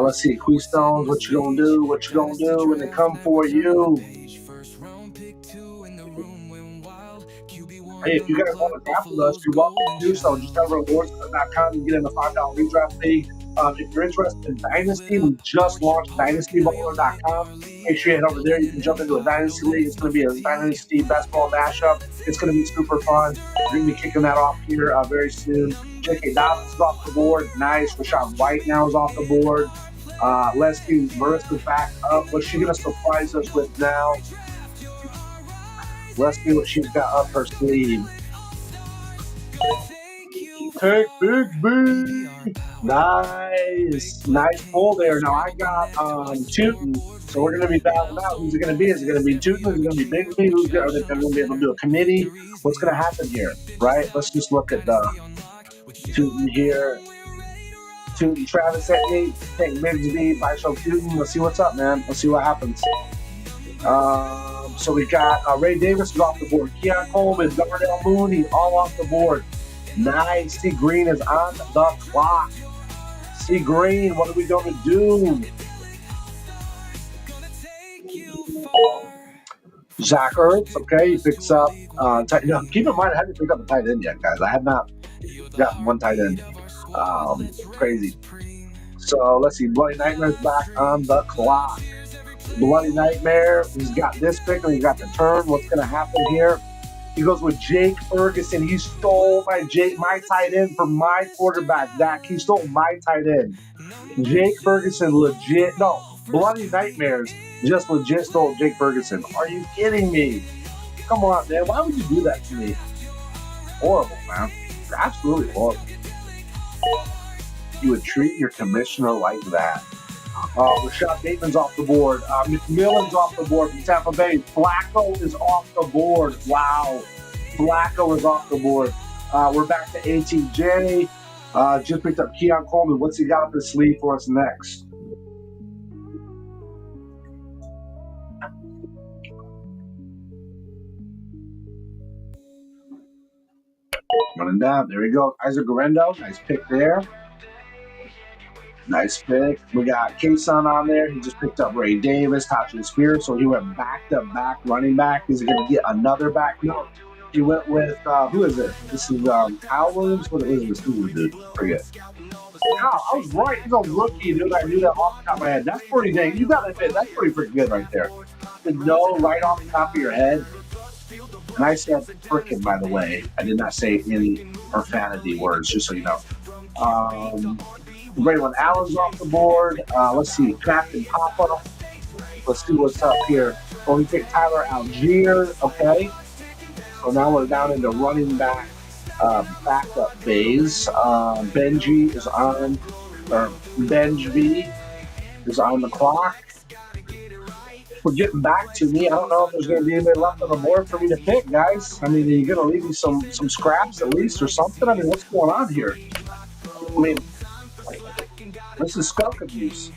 S4: Let's see. Queestones, what you gonna do? What you gonna do when they come for you? Hey, if you guys want to draft with us, you're welcome to do so. Just over at LordSkunk.com and get in the $5 redraft league. If you're interested in Dynasty, we just launched DynastyBall.com. Make sure you head over there. You can jump into a Dynasty league. It's going to be a Dynasty Best-Ball mashup. It's going to be super fun. We're going to be kicking that off here very soon. J.K. Dobbins is off the board. Nice. Rashad White now is off the board. Leslie Mariska back up. What's she going to surprise us with now? Let's see what she's got up her sleeve. Take big B. Nice pull there. Now I got Tootin, so we're going to be battling out. Who's it going to be? Is it going to be Tootin? Is it going to be Big B? Are they going to be able to do a committee? What's going to happen here, right? Let's just look at the Tootin here. Tootin, Travis at me. Take Big B, by show Tootin. Let's see what's up, man. Let's see what happens. So we got Ray Davis is off the board. Keon Coleman, Darnell Mooney, all off the board. Nice. C. Green is on the clock. C. Green, what are we going to do? Zach Ertz, okay, he picks up. Keep in mind, I haven't picked up a tight end yet, guys. I have not gotten one tight end. Crazy. So let's see. Bloody Nightmare's back on the clock. Bloody Nightmare, he's got this pick and he's got the turn. What's going to happen here? He goes with Jake Ferguson. He stole my tight end from my quarterback, Dak. He stole my tight end. Jake Ferguson legit. No, Bloody Nightmares just legit stole Jake Ferguson. Are you kidding me? Come on, man. Why would you do that to me? Horrible, man. Absolutely horrible. You would treat your commissioner like that. Rashad Bateman's off the board. McMillan's off the board from Tampa Bay. Flacco is off the board. Wow. Flacco is off the board. We're back to ATJ. Just picked up Keon Coleman. What's he got up his sleeve for us next? Running down. There we go. Isaac Garendo. Nice pick there. Nice pick. We got Kason on there. He just picked up Ray Davis, Tajin Spears. So he went back-to-back running back. Is he going to get another back? No. He went with, who is it? This is Kyle Williams. What is this dude? Forget. Kyle, I was right. He's a rookie, dude. I knew that off the top of my head. That's pretty dang. You got to admit, that's pretty freaking good right there. To know right off the top of your head. And I said frickin', by the way. I did not say any profanity words, just so you know. Braylon Allen's off the board. Let's see, Captain Papa. Let's see what's up here. Oh, we picked Tyler Algier. Okay. So now we're down into running back backup phase. Benji is on, or Benji is on the clock. We're getting back to me. I don't know if there's going to be anybody left on the board for me to pick, guys. I mean, are you going to leave me some scraps at least or something? I mean, what's going on here? I mean, this is skunk abuse.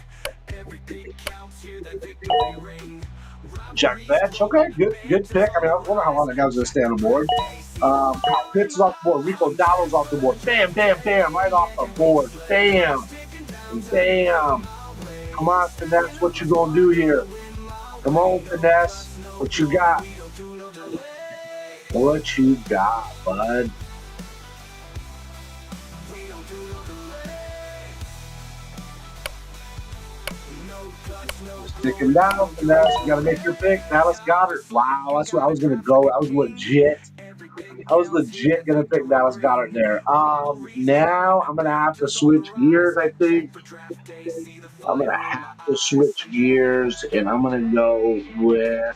S4: Jack Vetch, okay, good pick. I mean, I wonder how long that guy was going to stay on the board. Kyle Pitts is off the board. Rico Dowdle's off the board. Bam, bam, bam, right off the board. Bam, bam. Come on, Finesse, what you going to do here? Come on, Finesse, what you got? What you got, bud? Sticking down, Finesse. You got to make your pick. Dallas Goedert. Wow, that's where I was going to go. I was legit. I was legit gonna pick Dallas Goddard there. Now I'm gonna have to switch gears. I think I'm gonna have to switch gears, and I'm gonna go with.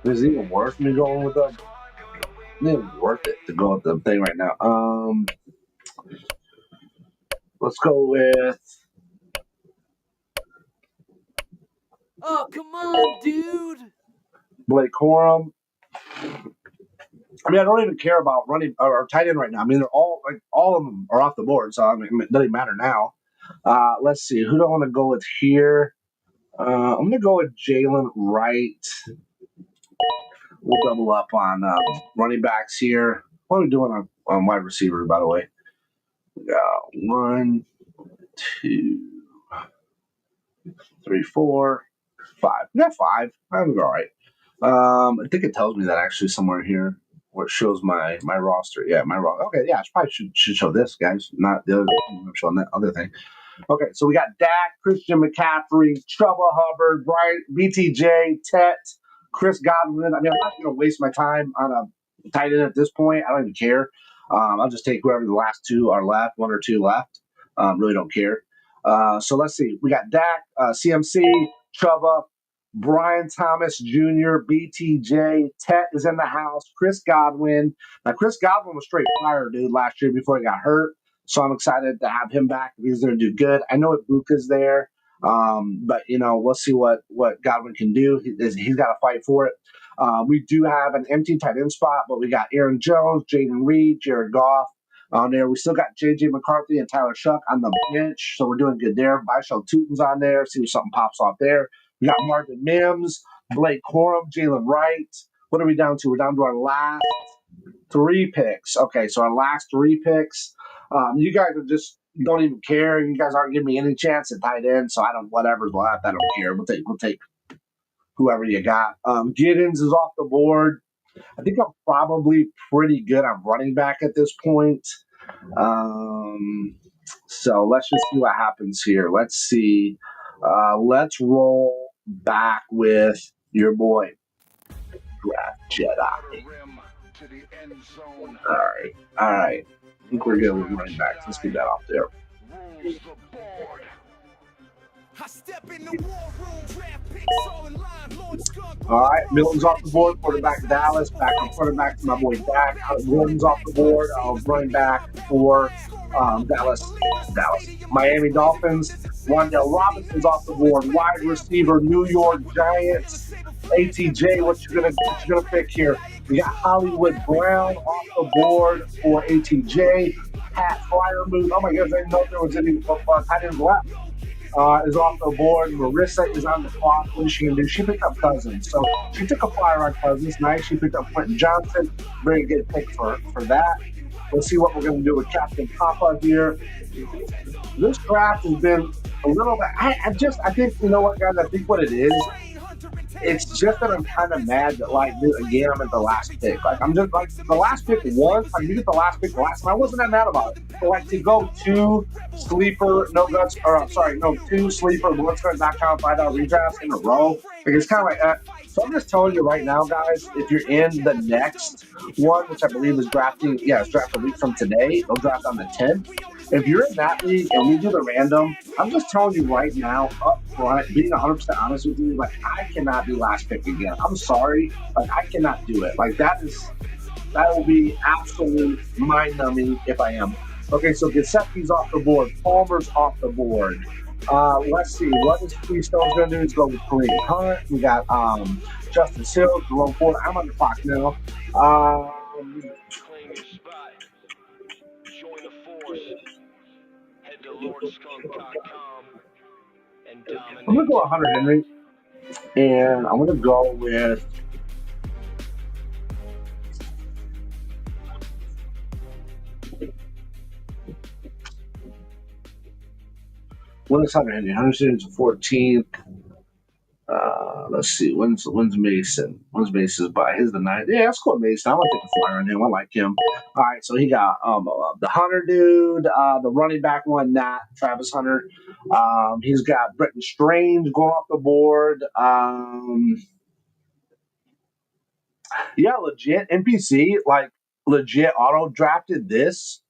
S4: Is it even worth me going with the? It's not even worth it to go with the thing right now. Let's go with
S7: Oh, come on, dude.
S4: Blake Corum. I mean, I don't even care about running or tight end right now. I mean, they're all of them are off the board, so I mean, it doesn't matter now. Let's see, who do I want to go with here? I'm gonna go with Jalen Wright. We'll double up on running backs here. What are we doing on wide receivers, by the way? We got 1, 2, 3, 4, 5. We got 5. I'm all right. I think it tells me that actually somewhere here where it shows my roster. Yeah, my roster. Okay, yeah, I probably should show this, guys, not the other. I'm showing that other thing. Okay, so we got Dak, Christian McCaffrey, Chuba Hubbard, Brian, BTJ, Tet, Chris Godwin. I mean, I'm not going to waste my time on a tight end at this point. I don't even care. I'll just take whoever the last two are left, 1 or 2 left. Really don't care. So let's see. We got Dak, CMC, Chuba, Brian Thomas Jr., BTJ, Tet is in the house, Chris Godwin. Now, Chris Godwin was straight fire, dude, last year before he got hurt. So I'm excited to have him back. He's going to do good. I know Ibuka's there, but we'll see what Godwin can do. He's got to fight for it. We do have an empty tight end spot, but we got Aaron Jones, Jaden Reed, Jared Goff on there. We still got J.J. McCarthy and Tyler Shuck on the bench, so we're doing good there. Bishal Tutin's on there. See if something pops off there. We got Marvin Mims, Blake Corum, Jalen Wright. What are we down to? We're down to our last 3 picks. Okay, so our last 3 picks. You guys are just don't even care. You guys aren't giving me any chance at tight end, so I don't. Whatever's left, I don't care. We'll take whoever you got. Giddens is off the board. I think I'm probably pretty good on running back at this point. So let's just see what happens here. Let's see. Let's roll back with your boy, Draft Jedi. All right. I think we're good with running backs. Let's get that off there. All right, Milton's off the board. Quarterback Dallas. Back on quarterback to my boy Dak. Gordon's off the board. Running back for Dallas. Miami Dolphins. Wandale Robinson's off the board. Wide receiver, New York Giants. ATJ, what you gonna pick here? We got Hollywood Brown off the board for ATJ. Pat Fryermuth. Oh my goodness, I didn't know there was any tight end left. Is off the board. Marissa is on the clock. What is she gonna do? She picked up Cousins, so she took a flyer on Cousins. Nice. She picked up Quentin Johnson. Very good pick for that. Let's see what we're gonna do with Captain Papa here. This draft has been a little bit. I think you know what, guys. I think what it is. It's just that I'm kind of mad that, dude, again, I'm at the last pick. I'm just the last pick once. You get the last pick last time. I wasn't that mad about it. But to go 2 sleeper two sleeper LordSkunk.com $5 redrafts in a row. It's kind of like that. So I'm just telling you right now, guys, if you're in the next one, which I believe is drafting, it's drafted a week from today. They'll draft on the 10th. If you're in that league and we do the random, I'm just telling you right now, up front, being 100% honest with you, I cannot be last pick again. I'm sorry, I cannot do it. That will be absolute mind-numbing if I am. Okay, so Gesicki's off the board. Palmer's off the board. Let's see. What is Freestone's going to do is go with Kareem Hunt. We got Justice Hill, Jerome Ford. I'm on the clock now.
S1: Claim your spot. Join the force. Head to LordSkunk.com and dominate.
S4: I'm going to go 100 Henry. And I'm going to go with when is 100 Henry? 100 Henry's the 14th. Let's see. When's Mason? When's Mason's by? His the 9th. Yeah, let's go with Mason. I want to take a flyer on him. I like him. All right, so he got the Hunter dude, the running back one, Travis Hunter. He's got Brenton Strange going off the board. Yeah, legit NPC, like legit auto drafted this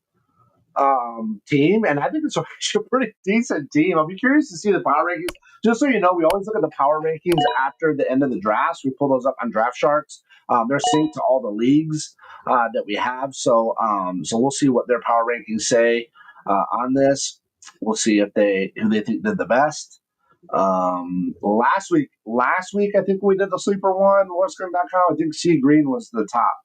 S4: team, and I think it's actually a pretty decent team. I'll be curious to see the power rankings. Just so you know, we always look at the power rankings after the end of the drafts. We pull those up on Draft Sharks. They're synced to all the leagues that we have, so we'll see what their power rankings say on this. We'll see if who they think did the best. Last week I think we did the sleeper one, LordSkunk.com. I think C Green was the top.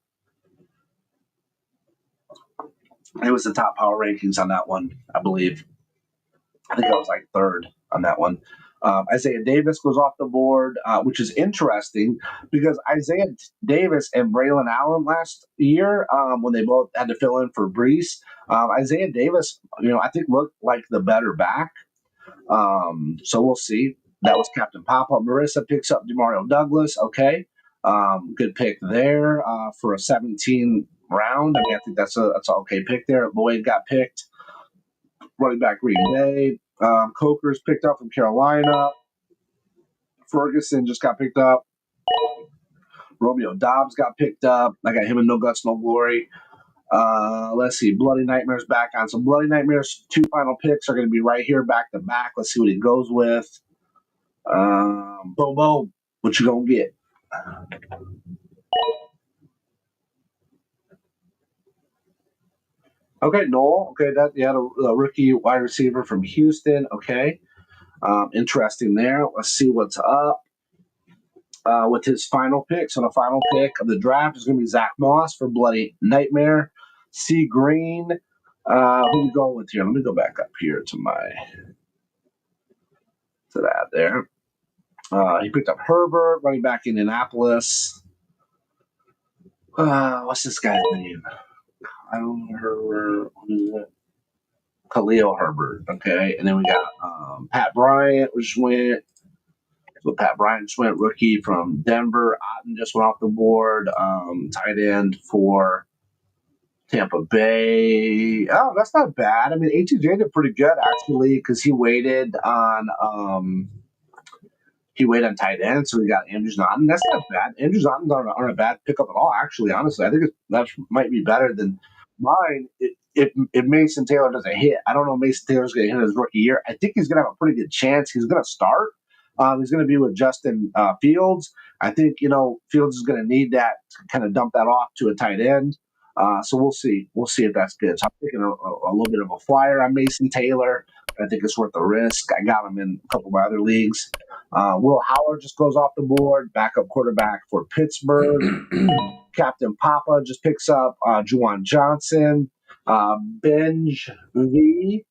S4: It was the top power rankings on that one, I believe. I think I was like third on that one. Isaiah Davis goes off the board, which is interesting because Isaiah Davis and Braylon Allen last year, when they both had to fill in for Brees, Isaiah Davis, I think looked like the better back. So we'll see. That was Captain Papa. Marissa picks up Demario Douglas. Okay. Good pick there for a 17 round. I mean, I think that's an okay pick there. Lloyd got picked. Running back Green Bay. Coker's picked up from Carolina. Ferguson just got picked up. Romeo Dobbs got picked up. I got him in No Guts, No Glory. Let's see. Bloody Nightmares back on. So Bloody Nightmares, 2 final picks are going to be right here back to back. Let's see what he goes with. Bobo, what you going to get? Okay, Noel. Okay, that you had a rookie wide receiver from Houston. Okay, interesting there. Let's see what's up with his final pick. So the final pick of the draft is going to be Zach Moss for Bloody Nightmare. C Green. Who are we going with here? Let me go back up here to that there. He picked up Herbert, running back Indianapolis. What's this guy's name? I don't know Herbert. What is it? Khalil Herbert. Okay, and then we got Pat Bryant, which went. So Pat Bryant just went rookie from Denver. Otten just went off the board. Tight end for Tampa Bay. Oh, that's not bad. I mean, ATJ did pretty good actually because he waited on tight end, so we got Andrew Zotten. That's not bad. Andrew Zotten's aren't a bad pickup at all, actually, honestly. I think that might be better than mine. If Mason Taylor doesn't hit, I don't know if Mason Taylor's going to hit his rookie year. I think he's going to have a pretty good chance. He's going to start. He's going to be with Justin Fields. I think, Fields is going to need that to kind of dump that off to a tight end. So we'll see. We'll see if that's good. So I'm taking a little bit of a flyer on Mason Taylor. I think it's worth the risk. I got him in a couple of my other leagues. Will Howard just goes off the board, backup quarterback for Pittsburgh. Captain Papa just picks up Juwan Johnson. Benj V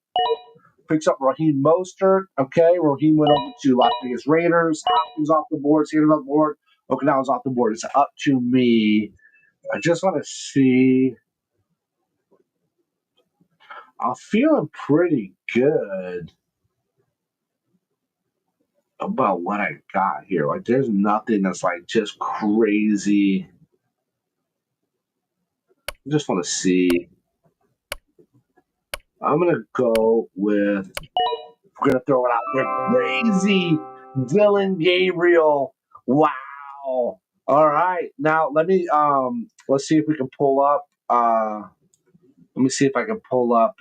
S4: picks up Raheem Mostert. Okay, Raheem went over to Las Vegas Raiders. Hopkins off the board. Sanders off the board. Okinawa's off the board. It's up to me. I just want to see. I'm feeling pretty good about what I got here. Like, there's nothing that's like just crazy. I just want to see. I'm gonna go with. We're gonna throw it out there. Crazy Dylan Gabriel. Wow. All right. Now let's see if we can pull up. Let me see if I can pull up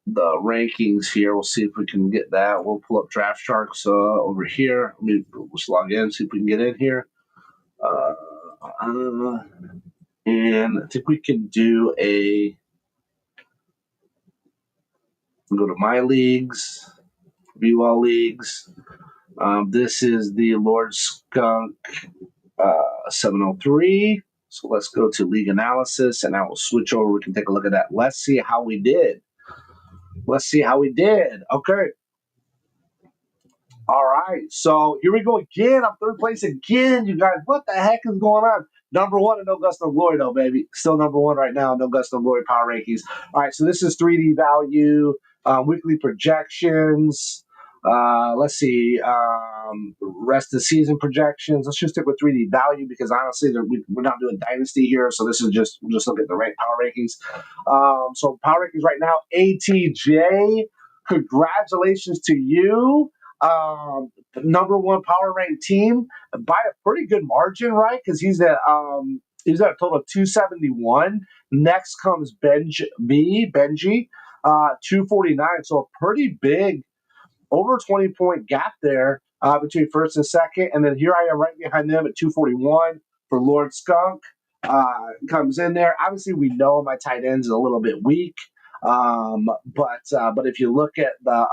S4: the rankings here. We'll see if we can get that. We'll pull up Draft Sharks over here. Let's log in, see if we can get in here. And I think we can do go to my leagues, view all leagues. This is the Lord Skunk 703. So let's go to league analysis and I will switch over. We can take a look at that. Let's see how we did. Okay. All right. So here we go again. I'm third place again, you guys. What the heck is going on? Number one in No Guts, No Glory, though, baby. Still number one right now in No Guts, No Glory Power Rankings. All right. So this is 3D value, weekly projections. Let's see. Rest of the season projections. Let's just stick with 3D value because honestly, we're not doing Dynasty here. So this is just look at the power rankings. So power rankings right now, ATJ. Congratulations to you. the number one power ranked team by a pretty good margin, right? Because he's at a total of 271. Next comes Benji, 249. So a pretty big over 20-point gap there between first and second. And then here I am right behind them at 241 for Lord Skunk. Comes in there. Obviously, we know my tight ends is a little bit weak. But if you look at the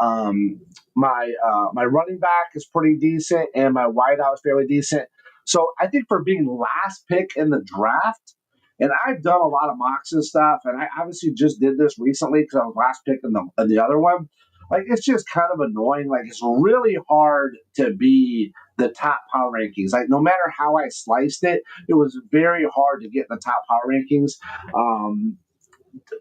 S4: my running back is pretty decent, and my wideout is fairly decent. So I think for being last pick in the draft, and I've done a lot of mocks and stuff, and I obviously just did this recently because I was last pick in the other one. Like, it's just kind of annoying. Like, it's really hard to be the top power rankings. Like, no matter how I sliced it, it was very hard to get in the top power rankings.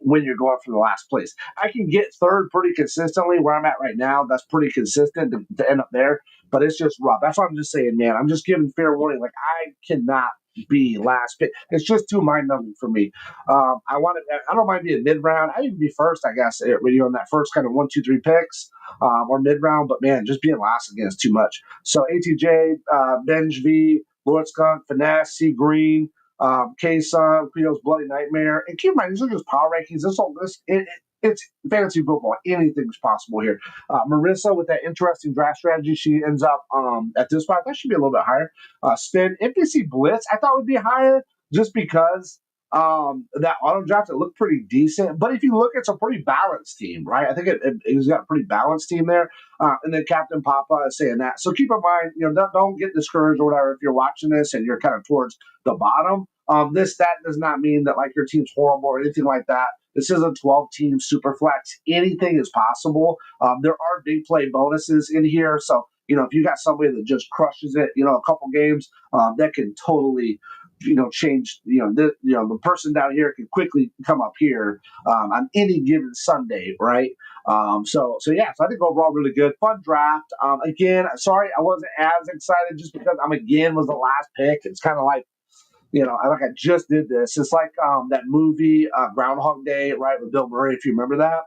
S4: When you're going for the last place, I can get third pretty consistently where I'm at right now. That's pretty consistent to end up there, but it's just rough. That's why I'm just saying, man, I'm just giving fair warning. Like, I cannot be last pick. It's just too mind numbing for me. I don't mind being mid round. I even be first, I guess, when you're on that first kind of 1, 2, 3 picks, or mid round. But man, just being last again is too much. So ATJ, Benj V, Lord Skunk, Finesse, C Green, K-Sun, Cleo's Bloody Nightmare. And keep in mind, these are just power rankings. It's fantasy football. Anything's possible here. Marissa, with that interesting draft strategy, she ends up at this spot. That should be a little bit higher. Spin, NPC Blitz, I thought would be higher just because that auto draft, it looked pretty decent. But if you look, it's a pretty balanced team, right? I think it's got a pretty balanced team there. And then Captain Papa is saying that. So keep in mind, don't get discouraged or whatever if you're watching this and you're kind of towards the bottom. That does not mean that like your team's horrible or anything like that. This is a 12-team Superflex. Anything is possible. There are big play bonuses in here. So, if you got somebody that just crushes it, a couple games, that can totally change, the person down here can quickly come up here on any given Sunday, right? So I think overall really good. Fun draft. Again, sorry I wasn't as excited just because was the last pick. It's kind of like, I just did this. It's like that movie Groundhog Day, right, with Bill Murray, if you remember that.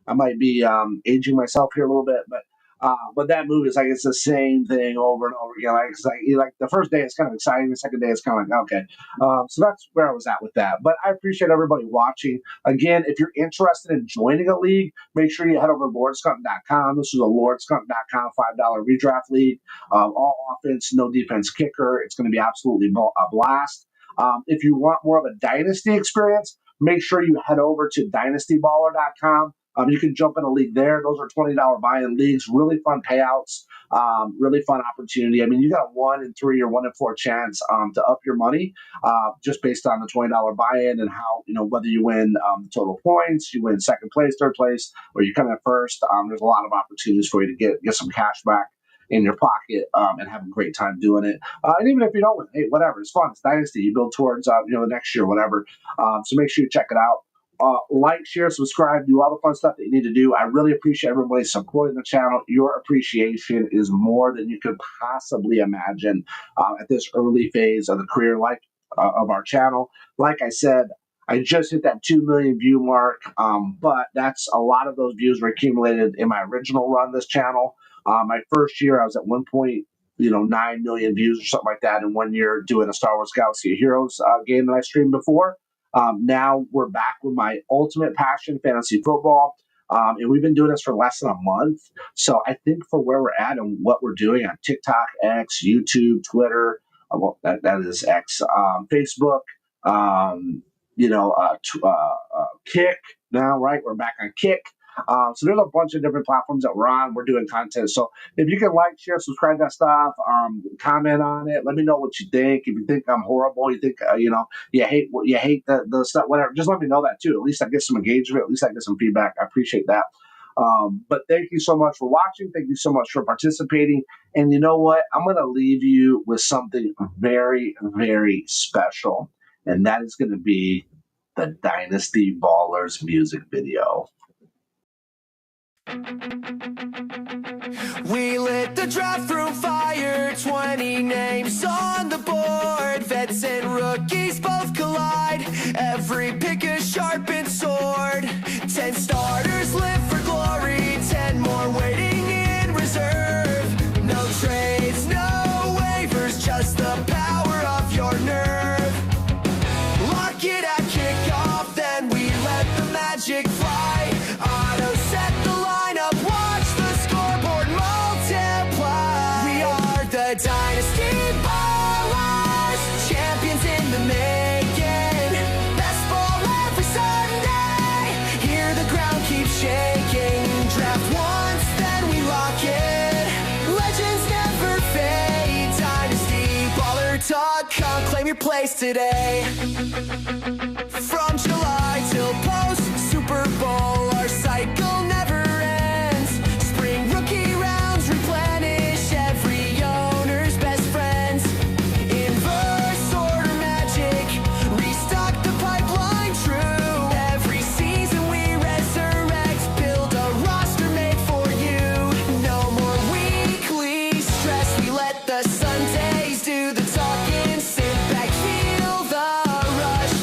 S4: I might be aging myself here a little bit, but that movie is like it's the same thing over and over again. Like it's like the first day it's kind of exciting, the second day it's kind of like okay. So that's where I was at with that. But I appreciate everybody watching. Again, if you're interested in joining a league, make sure you head over to LordSkunk.com. This is a LordSkunk.com $5 redraft league. All offense, no defense kicker. It's going to be absolutely a blast. If you want more of a dynasty experience, make sure you head over to dynastyballer.com. You can jump in a league there. Those are $20 buy-in leagues. Really fun payouts. Really fun opportunity. I mean, you got a 1 in 3 or 1 in 4 chance to up your money just based on the $20 buy-in and how, whether you win total points, you win second place, third place, or you come in first. There's a lot of opportunities for you to get some cash back in your pocket and have a great time doing it. And even if you don't win, hey, whatever, it's fun. It's Dynasty. You build towards the next year, whatever. So make sure you check it out. Like, share, subscribe, do all the fun stuff that you need to do. I really appreciate everybody supporting the channel. Your appreciation is more than you could possibly imagine at this early phase of the career life of our channel. Like I said, I just hit that 2 million view mark, but that's a lot of those views were accumulated in my original run this channel. My first year, I was at 1.9 million views or something like that in 1 year doing a Star Wars Galaxy of Heroes game that I streamed before. Now we're back with my ultimate passion, fantasy football. And we've been doing this for less than a month. So I think for where we're at and what we're doing on TikTok, X, YouTube, Twitter, that is X, Facebook, Kick now, right? We're back on Kick. So there's a bunch of different platforms that we're on. We're doing content. So if you can like, share, subscribe to that stuff, comment on it. Let me know what you think. If you think I'm horrible, you think, you hate the stuff, whatever, just let me know that too. At least I get some engagement. At least I get some feedback. I appreciate that. But thank you so much for watching. Thank you so much for participating. And you know what? I'm going to leave you with something very, very special. And that is going to be the Dynasty Ballers music video.
S2: We lit the draft room fire, 20 names on the board. Vets and rookies both collide, every pick a sharpened sword. 10 starters live for glory, 10 more waiting in reserve. shaking. Draft once, then we lock it. Legends never fade. Dynasty Baller Talk, come claim your place today. From July till post Super Bowl, our cycle never ends. Spring rookie rounds replenish every owner's best friends. Inverse order magic, restock the pipeline true. Every season we resurrect, build a roster made for you. No more weekly stress, we let the Sundays do the talking. Sit back, feel the rush.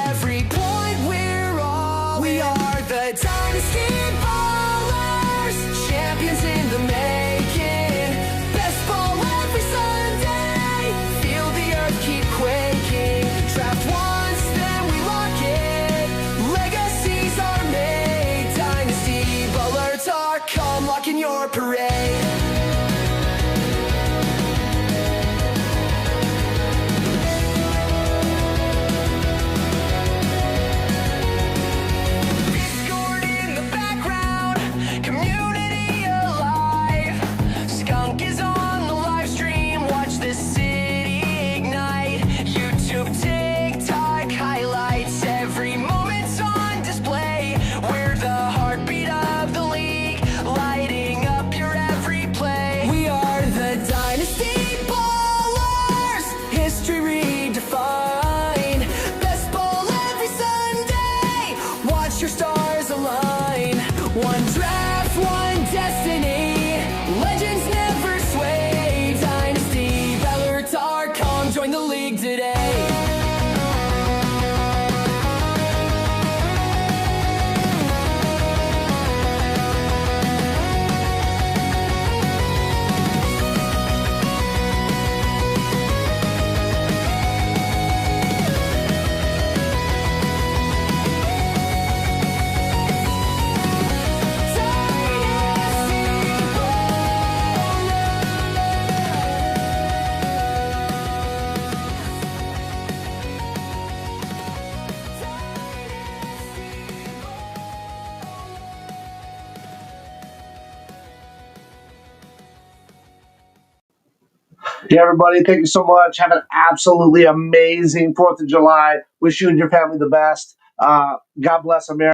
S2: Every point we're all we are the Dynasty Ballers, champions in the making. Best ball every Sunday, feel the earth keep quaking. Draft once, then we lock it. Legacies are made. Dynasty Baller Talk, come lock in your parade. Discord in the background, community alive. Skunk is on the live stream, watch the city ignite. YouTube, TikTok highlights, every moment's on display. We're the heartbeat of the league, lighting up your every play. We are the Dynasty Ballers, history redefined. Best ball every Sunday, watch your stars align. One draft, one destiny, legends never sway. Dynasty Baller Talk, come join the league today.
S4: Yeah, everybody, thank you so much. Have an absolutely amazing 4th of July. Wish you and your family the best. God bless America.